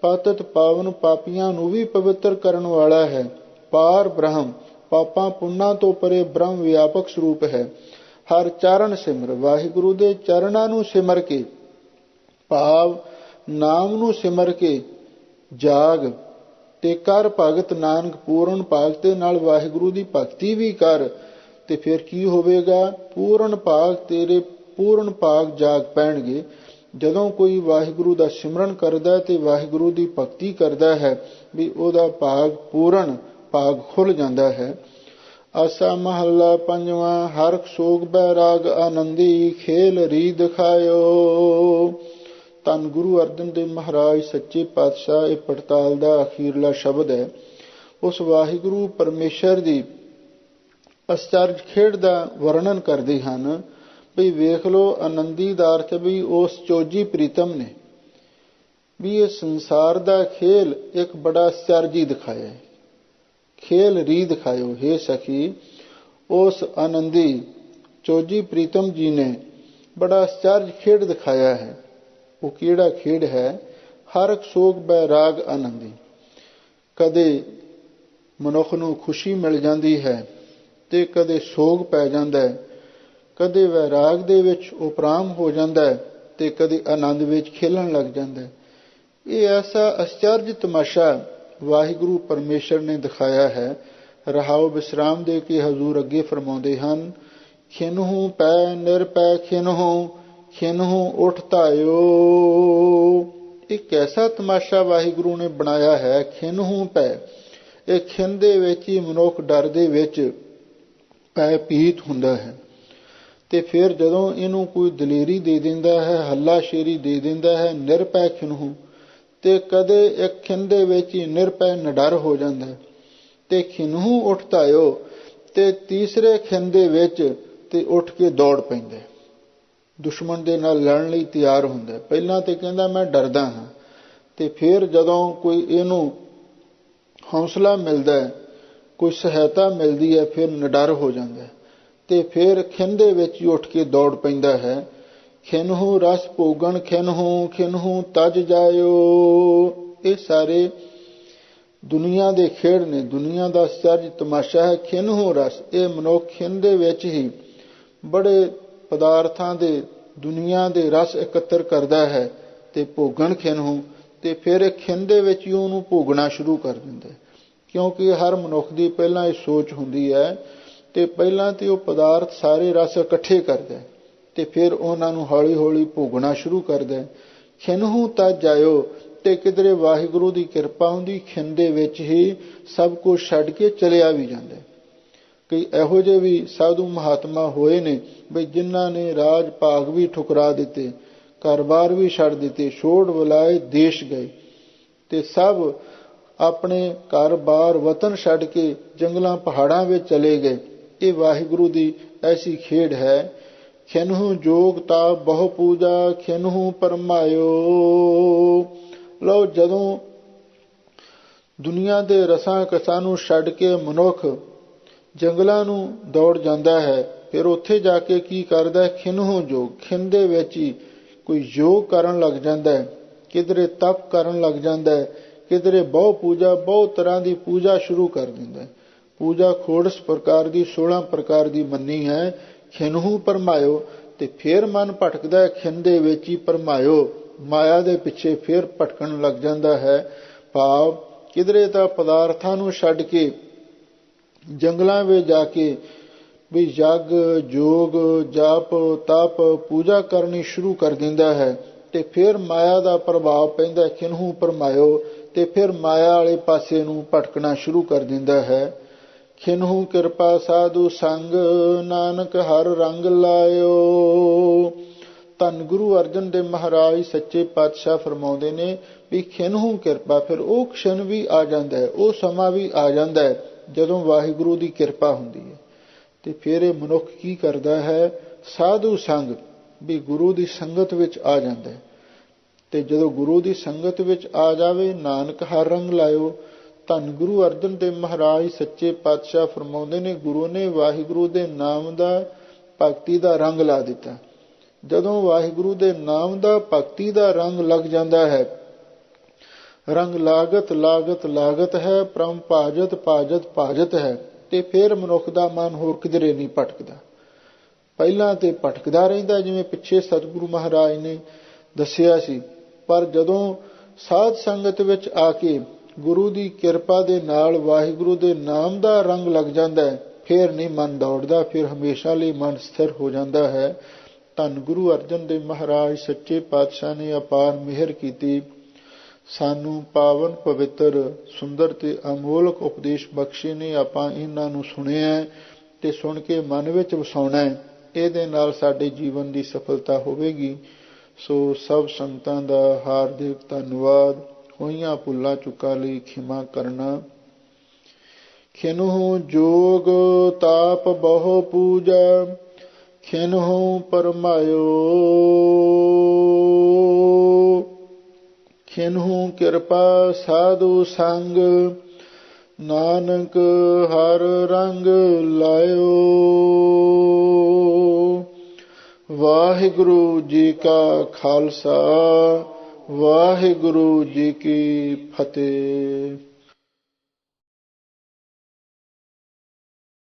ਪਤਿਤ ਪਾਵਨ ਪਾਪੀਆਂ ਨੂੰ ਵੀ ਪਵਿੱਤਰ ਕਰਨ ਵਾਲਾ ਹੈ, ਪਾਰ ਬ੍ਰਹਮ ਪਾਪਾਂ ਪੁੰਨਾਂ ਤੋਂ ਪਰੇ ਬ੍ਰਹਮ ਵਿਆਪਕ ਸਰੂਪ ਹੈ। ਹਰ ਚਰਨ ਸਿਮਰ ਵਾਹਿਗੁਰੂ ਦੇ ਚਰਨਾਂ ਨੂੰ ਸਿਮਰ ਕੇ, ਭਾਵ ਨਾਮ ਨੂੰ ਸਿਮਰ ਕੇ ਜਾਗ ਤੇ ਕਰ ਭਗਤ ਨਾਨਕ ਪੂਰਨ ਭਾਗ। ਤੇ ਨਾਲ ਵਾਹਿਗੁਰੂ ਦੀ ਭਗਤੀ ਵੀ ਕਰ ਤੇ ਫਿਰ ਕੀ ਹੋਵੇਗਾ? ਪੂਰਨ ਭਾਗ ਤੇਰੇ ਪੂਰਨ ਭਾਗ ਜਾਗ ਪੈਣਗੇ। ਜਦੋਂ ਕੋਈ ਵਾਹਿਗੁਰੂ ਦਾ ਸਿਮਰਨ ਕਰਦਾ ਤੇ ਵਾਹਿਗੁਰੂ ਦੀ ਭਗਤੀ ਕਰਦਾ ਹੈ ਵੀ ਉਹਦਾ ਭਾਗ ਪੂਰਨ ਭਾਗ ਖੁੱਲ ਜਾਂਦਾ ਹੈ। ਆਸਾ ਮਹੱਲਾ ਪੰਜਵਾਂ। ਹਰਿ ਸੋਗ ਬੈਰਾਗ ਆਨੰਦੀ ਖੇਲ ਰੀ ਦਿਖਾਇਓ। ਧੰਨ ਗੁਰੂ ਅਰਜਨ ਦੇਵ ਮਹਾਰਾਜ ਸੱਚੇ ਪਾਤਸ਼ਾਹ ਇਹ ਪੜਤਾਲ ਦਾ ਅਖੀਰਲਾ ਸ਼ਬਦ ਹੈ। ਉਸ ਵਾਹਿਗੁਰੂ ਪਰਮੇਸ਼ਰ ਦੀ ਅਚਰਜ ਖੇਡ ਦਾ ਵਰਣਨ ਕਰਦੇ ਹਨ ਵੀ ਵੇਖ ਲਓ, ਆਨੰਦੀ ਦਾ ਅਰਥ ਵੀ ਉਸ ਚੋਜੀ ਪ੍ਰੀਤਮ ਨੇ ਵੀ ਇਹ ਸੰਸਾਰ ਦਾ ਖੇਲ ਇੱਕ ਬੜਾ ਅਚਰਜੀ ਦਿਖਾਇਆ ਹੈ। ਖੇਲ ਰੀ ਦਿਖਾਇਓ, ਹੇ ਸਖੀ ਉਸ ਆਨੰਦੀ ਚੋਜੀ ਪ੍ਰੀਤਮ ਜੀ ਨੇ ਬੜਾ ਅਚਰਜ ਖੇਡ ਦਿਖਾਇਆ ਹੈ। ਉਹ ਕਿਹੜਾ ਖੇਡ ਹੈ? ਹਰਿ ਸੋਗ ਬੈਰਾਗ ਆਨੰਦੀ। ਕਦੇ ਮਨੁੱਖ ਨੂੰ ਖੁਸ਼ੀ ਮਿਲ ਜਾਂਦੀ ਹੈ ਤੇ ਕਦੇ ਸੋਗ ਪੈ ਜਾਂਦਾ ਹੈ, ਕਦੇ ਵੈਰਾਗ ਦੇ ਵਿੱਚ ਉਪਰਾਮ ਹੋ ਜਾਂਦਾ ਹੈ ਤੇ ਕਦੇ ਆਨੰਦ ਵਿੱਚ ਖੇਲਣ ਲੱਗ ਜਾਂਦਾ ਹੈ। ਇਹ ਐਸਾ ਅਚਰਜ ਤਮਾਸ਼ਾ ਵਾਹਿਗੁਰੂ ਪਰਮੇਸ਼ਰ ਨੇ ਦਿਖਾਇਆ ਹੈ। ਰਹਾਉ ਵਿਸਰਾਮ ਦੇ ਕੇ ਹਜ਼ੂਰ ਅੱਗੇ ਫਰਮਾਉਂਦੇ ਹਨ, ਖਿਨਹੂ ਪੈ ਨਿਰਪੈ ਖਿਨਹੂ ਉੱਠ ਧਾਇਓ। ਇੱਕ ਐਸਾ ਤਮਾਸ਼ਾ ਵਾਹਿਗੁਰੂ ਨੇ ਬਣਾਇਆ ਹੈ, ਖਿਨਹੂ ਪੈ। ਇਹ ਖਿਨ ਦੇ ਵਿੱਚ ਹੀ ਮਨੁੱਖ ਡਰ ਦੇ ਵਿੱਚ ਪੈ ਭੀਤ ਹੁੰਦਾ ਹੈ ਤੇ ਫਿਰ ਜਦੋਂ ਇਹਨੂੰ ਕੋਈ ਦਲੇਰੀ ਦੇ ਦਿੰਦਾ ਹੈ, ਹੱਲਾ ਸ਼ੇਰੀ ਦੇ ਦਿੰਦਾ ਹੈ, ਨਿਰਪੈ ਖਿਨਹੂ, ਤੇ ਕਦੇ ਇੱਕ ਖਿਨ ਦੇ ਵਿੱਚ ਹੀ ਨਿਰਪੈ ਨਿਡਰ ਹੋ ਜਾਂਦਾ ਹੈ ਤੇ ਖਿਨਹੂ ਉੱਠ ਧਾਇਓ, ਤੇ ਤੀਸਰੇ ਖਿਨ ਦੇ ਵਿੱਚ ਤੇ ਉੱਠ ਕੇ ਦੌੜ ਪੈਂਦਾ, ਦੁਸ਼ਮਣ ਦੇ ਨਾਲ ਲੜਨ ਲਈ ਤਿਆਰ ਹੁੰਦਾ। ਪਹਿਲਾਂ ਤੇ ਕਹਿੰਦਾ ਮੈਂ ਡਰਦਾ ਹਾਂ, ਤੇ ਫਿਰ ਜਦੋਂ ਕੋਈ ਇਹਨੂੰ ਹੌਸਲਾ ਮਿਲਦਾ ਹੈ, ਕੋਈ ਸਹਾਇਤਾ ਮਿਲਦੀ ਹੈ, ਫਿਰ ਨਿਡਰ ਹੋ ਜਾਂਦਾ ਤੇ ਫਿਰ ਖਿਨ ਦੇ ਵਿੱਚ ਹੀ ਉੱਠ ਕੇ ਦੌੜ ਪੈਂਦਾ ਹੈ। ਖਿਨਹੂ ਰਸ ਭੋਗਣ ਖਿਨਹੂ ਤਜ ਜਾਇਓ। ਇਹ ਸਾਰੇ ਦੁਨੀਆ ਦੇ ਖੇਡ ਨੇ, ਦੁਨੀਆ ਦਾ ਅਚਰਜ ਤਮਾਸ਼ਾ ਹੈ। ਖਿਨਹੂ ਰਸ, ਇਹ ਮਨੁੱਖ ਖਿਨ ਦੇ ਵਿੱਚ ਹੀ ਬੜੇ ਪਦਾਰਥਾਂ ਦੇ ਦੁਨੀਆ ਦੇ ਰਸ ਇਕੱਤਰ ਕਰਦਾ ਹੈ ਤੇ ਭੋਗਣ ਖਿਨਹੂ, ਤੇ ਫਿਰ ਇਹ ਖਿਨ ਦੇ ਵਿੱਚ ਹੀ ਉਹਨੂੰ ਭੋਗਣਾ ਸ਼ੁਰੂ ਕਰ ਦਿੰਦਾ। ਕਿਉਂਕਿ ਹਰ ਮਨੁੱਖ ਦੀ ਪਹਿਲਾਂ ਇਹ ਸੋਚ ਹੁੰਦੀ ਹੈ ਤੇ ਪਹਿਲਾਂ ਤੇ ਉਹ ਪਦਾਰਥ ਸਾਰੇ ਰਸ ਇਕੱਠੇ ਕਰਦਾ ਤੇ ਫਿਰ ਉਹਨਾਂ ਨੂੰ ਹੌਲੀ ਹੌਲੀ ਭੋਗਣਾ ਸ਼ੁਰੂ ਕਰਦਾ। ਖਿਨਹੂ ਤਜ ਜਾਇਓ, ਤੇ ਕਿਧਰੇ ਵਾਹਿਗੁਰੂ ਦੀ ਕਿਰਪਾ ਹੁੰਦੀ ਖਿਨ ਦੇ ਵਿੱਚ ਹੀ ਸਭ ਕੁਝ ਛੱਡ ਕੇ ਚਲਿਆ ਵੀ ਜਾਂਦਾ। ਕਈ ਇਹੋ ਜਿਹੇ ਵੀ ਸਾਧੂ ਮਹਾਤਮਾ ਹੋਏ ਨੇ ਬਈ ਜਿਨ੍ਹਾਂ ਨੇ ਰਾਜ ਭਾਗ ਵੀ ਠੁਕਰਾ ਦਿੱਤੇ, ਘਰ-ਬਾਰ ਵੀ ਛੱਡ ਦਿੱਤੇ, ਛੋੜ ਵਲਾਏ ਦੇਸ਼ ਗਏ ਤੇ ਸਭ ਆਪਣੇ ਘਰ-ਬਾਰ ਵਤਨ ਛੱਡ ਕੇ ਜੰਗਲਾਂ ਪਹਾੜਾਂ ਵਿੱਚ ਚਲੇ ਗਏ। ਇਹ ਵਾਹਿਗੁਰੂ ਦੀ ਐਸੀ ਖੇਡ ਹੈ। ਖਿਨਹੂ ਜੋਗ ਤਾਪ ਬਹੁ ਪੂਜਾ ਖਿਨਹੂ ਪਰਮਾਇਓ। ਲਓ, ਜਦੋਂ ਦੁਨੀਆ ਦੇ ਰਸਾਂ ਕਸਾਂ ਨੂੰ ਛੱਡ ਕੇ ਮਨੁੱਖ ਜੰਗਲਾਂ ਨੂੰ ਦੌੜ ਜਾਂਦਾ ਹੈ, ਫਿਰ ਉੱਥੇ ਜਾ ਕੇ ਕੀ ਕਰਦਾ? ਖਿਨਹੂ ਜੋਗ, ਖਿਨ ਦੇ ਵਿੱਚ ਹੀ ਕੋਈ ਯੋਗ ਕਰਨ ਲੱਗ ਜਾਂਦਾ ਹੈ, ਕਿਧਰੇ ਤਪ ਕਰਨ ਲੱਗ ਜਾਂਦਾ ਹੈ, ਕਿਧਰੇ ਬਹੁ ਪੂਜਾ, ਬਹੁਤ ਤਰ੍ਹਾਂ ਦੀ ਪੂਜਾ ਸ਼ੁਰੂ ਕਰ ਦਿੰਦਾ। ਪੂਜਾ ਖੋੜਸ ਪ੍ਰਕਾਰ ਦੀ 16 ਪ੍ਰਕਾਰ ਦੀ ਮੰਨੀ ਹੈ। ਖਿਨਹੂ ਪਰਮਾਇਓ, ਤੇ ਫਿਰ ਮਨ ਭਟਕਦਾ ਹੈ ਖਿਨ ਦੇ ਵਿੱਚ ਹੀ ਪਰਮਾਇਓ, ਮਾਇਆ ਦੇ ਪਿੱਛੇ ਫਿਰ ਭਟਕਣ ਲੱਗ ਜਾਂਦਾ ਹੈ। ਭਾਵ ਕਿਧਰੇ ਤਾਂ ਪਦਾਰਥਾਂ ਨੂੰ ਛੱਡ ਕੇ ਜੰਗਲਾਂ ਵਿੱਚ ਜਾ ਕੇ ਵੀ ਯੱਗ ਜੋਗ ਜਪ ਤਪ ਪੂਜਾ ਕਰਨੀ ਸ਼ੁਰੂ ਕਰ ਦਿੰਦਾ ਹੈ ਤੇ ਫਿਰ ਮਾਇਆ ਦਾ ਪ੍ਰਭਾਵ ਪੈਂਦਾ ਖਿਨਹੂ ਪਰਮਾਇਓ, ਤੇ ਫਿਰ ਮਾਇਆ ਵਾਲੇ ਪਾਸੇ ਨੂੰ ਭਟਕਣਾ ਸ਼ੁਰੂ ਕਰ ਦਿੰਦਾ ਹੈ। ਖਿਨਹੂ ਕਿਰਪਾ ਸਾਧੂ ਸੰਗ ਨਾਨਕ ਹਰ ਰੰਗ ਲਾਇਓ। ਧੰਨ ਗੁਰੂ ਅਰਜਨ ਦੇਵ ਮਹਾਰਾਜ ਸੱਚੇ ਪਾਤਸ਼ਾਹ ਫਰਮਾਉਂਦੇ ਨੇ ਵੀ ਖਿਨਹੂ ਕਿਰਪਾ, ਫਿਰ ਉਹ ਕਸ਼ਣ ਵੀ ਆ ਜਾਂਦਾ ਹੈ, ਉਹ ਸਮਾਂ ਵੀ ਆ ਜਾਂਦਾ ਹੈ ਜਦੋਂ ਵਾਹਿਗੁਰੂ ਦੀ ਕਿਰਪਾ ਹੁੰਦੀ ਹੈ। ਤੇ ਫਿਰ ਇਹ ਮਨੁੱਖ ਕੀ ਕਰਦਾ ਹੈ? ਸਾਧੂ ਸੰਗ, ਵੀ ਗੁਰੂ ਦੀ ਸੰਗਤ ਵਿੱਚ ਆ ਜਾਂਦਾ ਹੈ। ਤੇ ਜਦੋਂ ਗੁਰੂ ਦੀ ਸੰਗਤ ਵਿੱਚ ਆ ਜਾਵੇ, ਨਾਨਕ ਹਰ ਰੰਗ ਲਾਇਓ। ਧੰਨ ਗੁਰੂ ਅਰਜਨ ਦੇਵ ਮਹਾਰਾਜ ਸੱਚੇ ਪਾਤਸ਼ਾਹ ਫਰਮਾਉਂਦੇ ਨੇ, ਗੁਰੂ ਨੇ ਵਾਹਿਗੁਰੂ ਦੇ ਨਾਮ ਦਾ, ਭਗਤੀ ਦਾ ਰੰਗ ਲਾ ਦਿੱਤਾ। ਜਦੋਂ ਵਾਹਿਗੁਰੂ ਦੇ ਨਾਮ ਦਾ, ਭਗਤੀ ਦਾ ਰੰਗ ਲੱਗ ਜਾਂਦਾ ਹੈ, ਰੰਗ ਲਾਗਤ ਲਾਗਤ ਲਾਗਤ ਹੈ, ਪ੍ਰਮ ਭਾਜਤ ਭਾਜਤ ਭਾਜਤ ਹੈ, ਤੇ ਫਿਰ ਮਨੁੱਖ ਦਾ ਮਨ ਹੋਰ ਕਿਧਰੇ ਨਹੀਂ ਭਟਕਦਾ। ਪਹਿਲਾਂ ਤੇ ਭਟਕਦਾ ਰਹਿੰਦਾ, ਜਿਵੇਂ ਪਿੱਛੇ ਸਤਿਗੁਰੂ ਮਹਾਰਾਜ ਨੇ ਦੱਸਿਆ ਸੀ, ਪਰ ਜਦੋਂ ਸਾਧ ਸੰਗਤ ਵਿੱਚ ਆ ਕੇ ਗੁਰੂ ਦੀ ਕਿਰਪਾ ਦੇ ਨਾਲ ਵਾਹਿਗੁਰੂ ਦੇ ਨਾਮ ਦਾ ਰੰਗ ਲੱਗ ਜਾਂਦਾ ਹੈ, ਫਿਰ ਨਹੀਂ ਮਨ ਦੌੜਦਾ, ਫਿਰ ਹਮੇਸ਼ਾ ਲਈ ਮਨ ਸਥਿਰ ਹੋ ਜਾਂਦਾ ਹੈ। ਧੰਨ ਗੁਰੂ ਅਰਜਨ ਦੇਵ ਮਹਾਰਾਜ ਸੱਚੇ ਪਾਤਸ਼ਾਹ ਨੇ ਅਪਾਰ ਮਿਹਰ ਕੀਤੀ, ਸਾਨੂੰ ਪਾਵਨ ਪਵਿੱਤਰ ਸੁੰਦਰ ਤੇ ਅਮੋਲਕ ਉਪਦੇਸ਼ ਬਖਸ਼ੇ ਨੇ। ਆਪਾਂ ਇਹਨਾਂ ਨੂੰ ਸੁਣਿਆ ਤੇ ਸੁਣ ਕੇ ਮਨ ਵਿੱਚ ਵਸਾਉਣਾ ਹੈ, ਇਹਦੇ ਨਾਲ ਸਾਡੇ ਜੀਵਨ ਦੀ ਸਫਲਤਾ ਹੋਵੇਗੀ। ਸੋ ਸਭ ਸੰਗਤਾਂ ਦਾ ਹਾਰਦਿਕ ਧੰਨਵਾਦ। ਹੋਈਆਂ ਭੁੱਲਾਂ ਚੁੱਕਾਂ ਲਈ ਖਿਮਾ ਕਰਨਾ। ਖਿਨਹੁ ਜੋਗ ਤਾਪ ਬਹੁ ਪੂਜਾ, ਖਿਨਹੁ ਪਰਮਾਇਓ, ਖਿਨਹੁ ਕਿਰਪਾ ਸਾਧੂ ਸੰਗ, ਨਾਨਕ ਹਰ ਰੰਗ ਲਾਇਓ। ਵਾਹਿਗੁਰੂ ਜੀ ਕਾ ਖਾਲਸਾ, ਵਾਹਿਗੁਰੂ ਜੀ ਕੀ ਫਤਿਹ।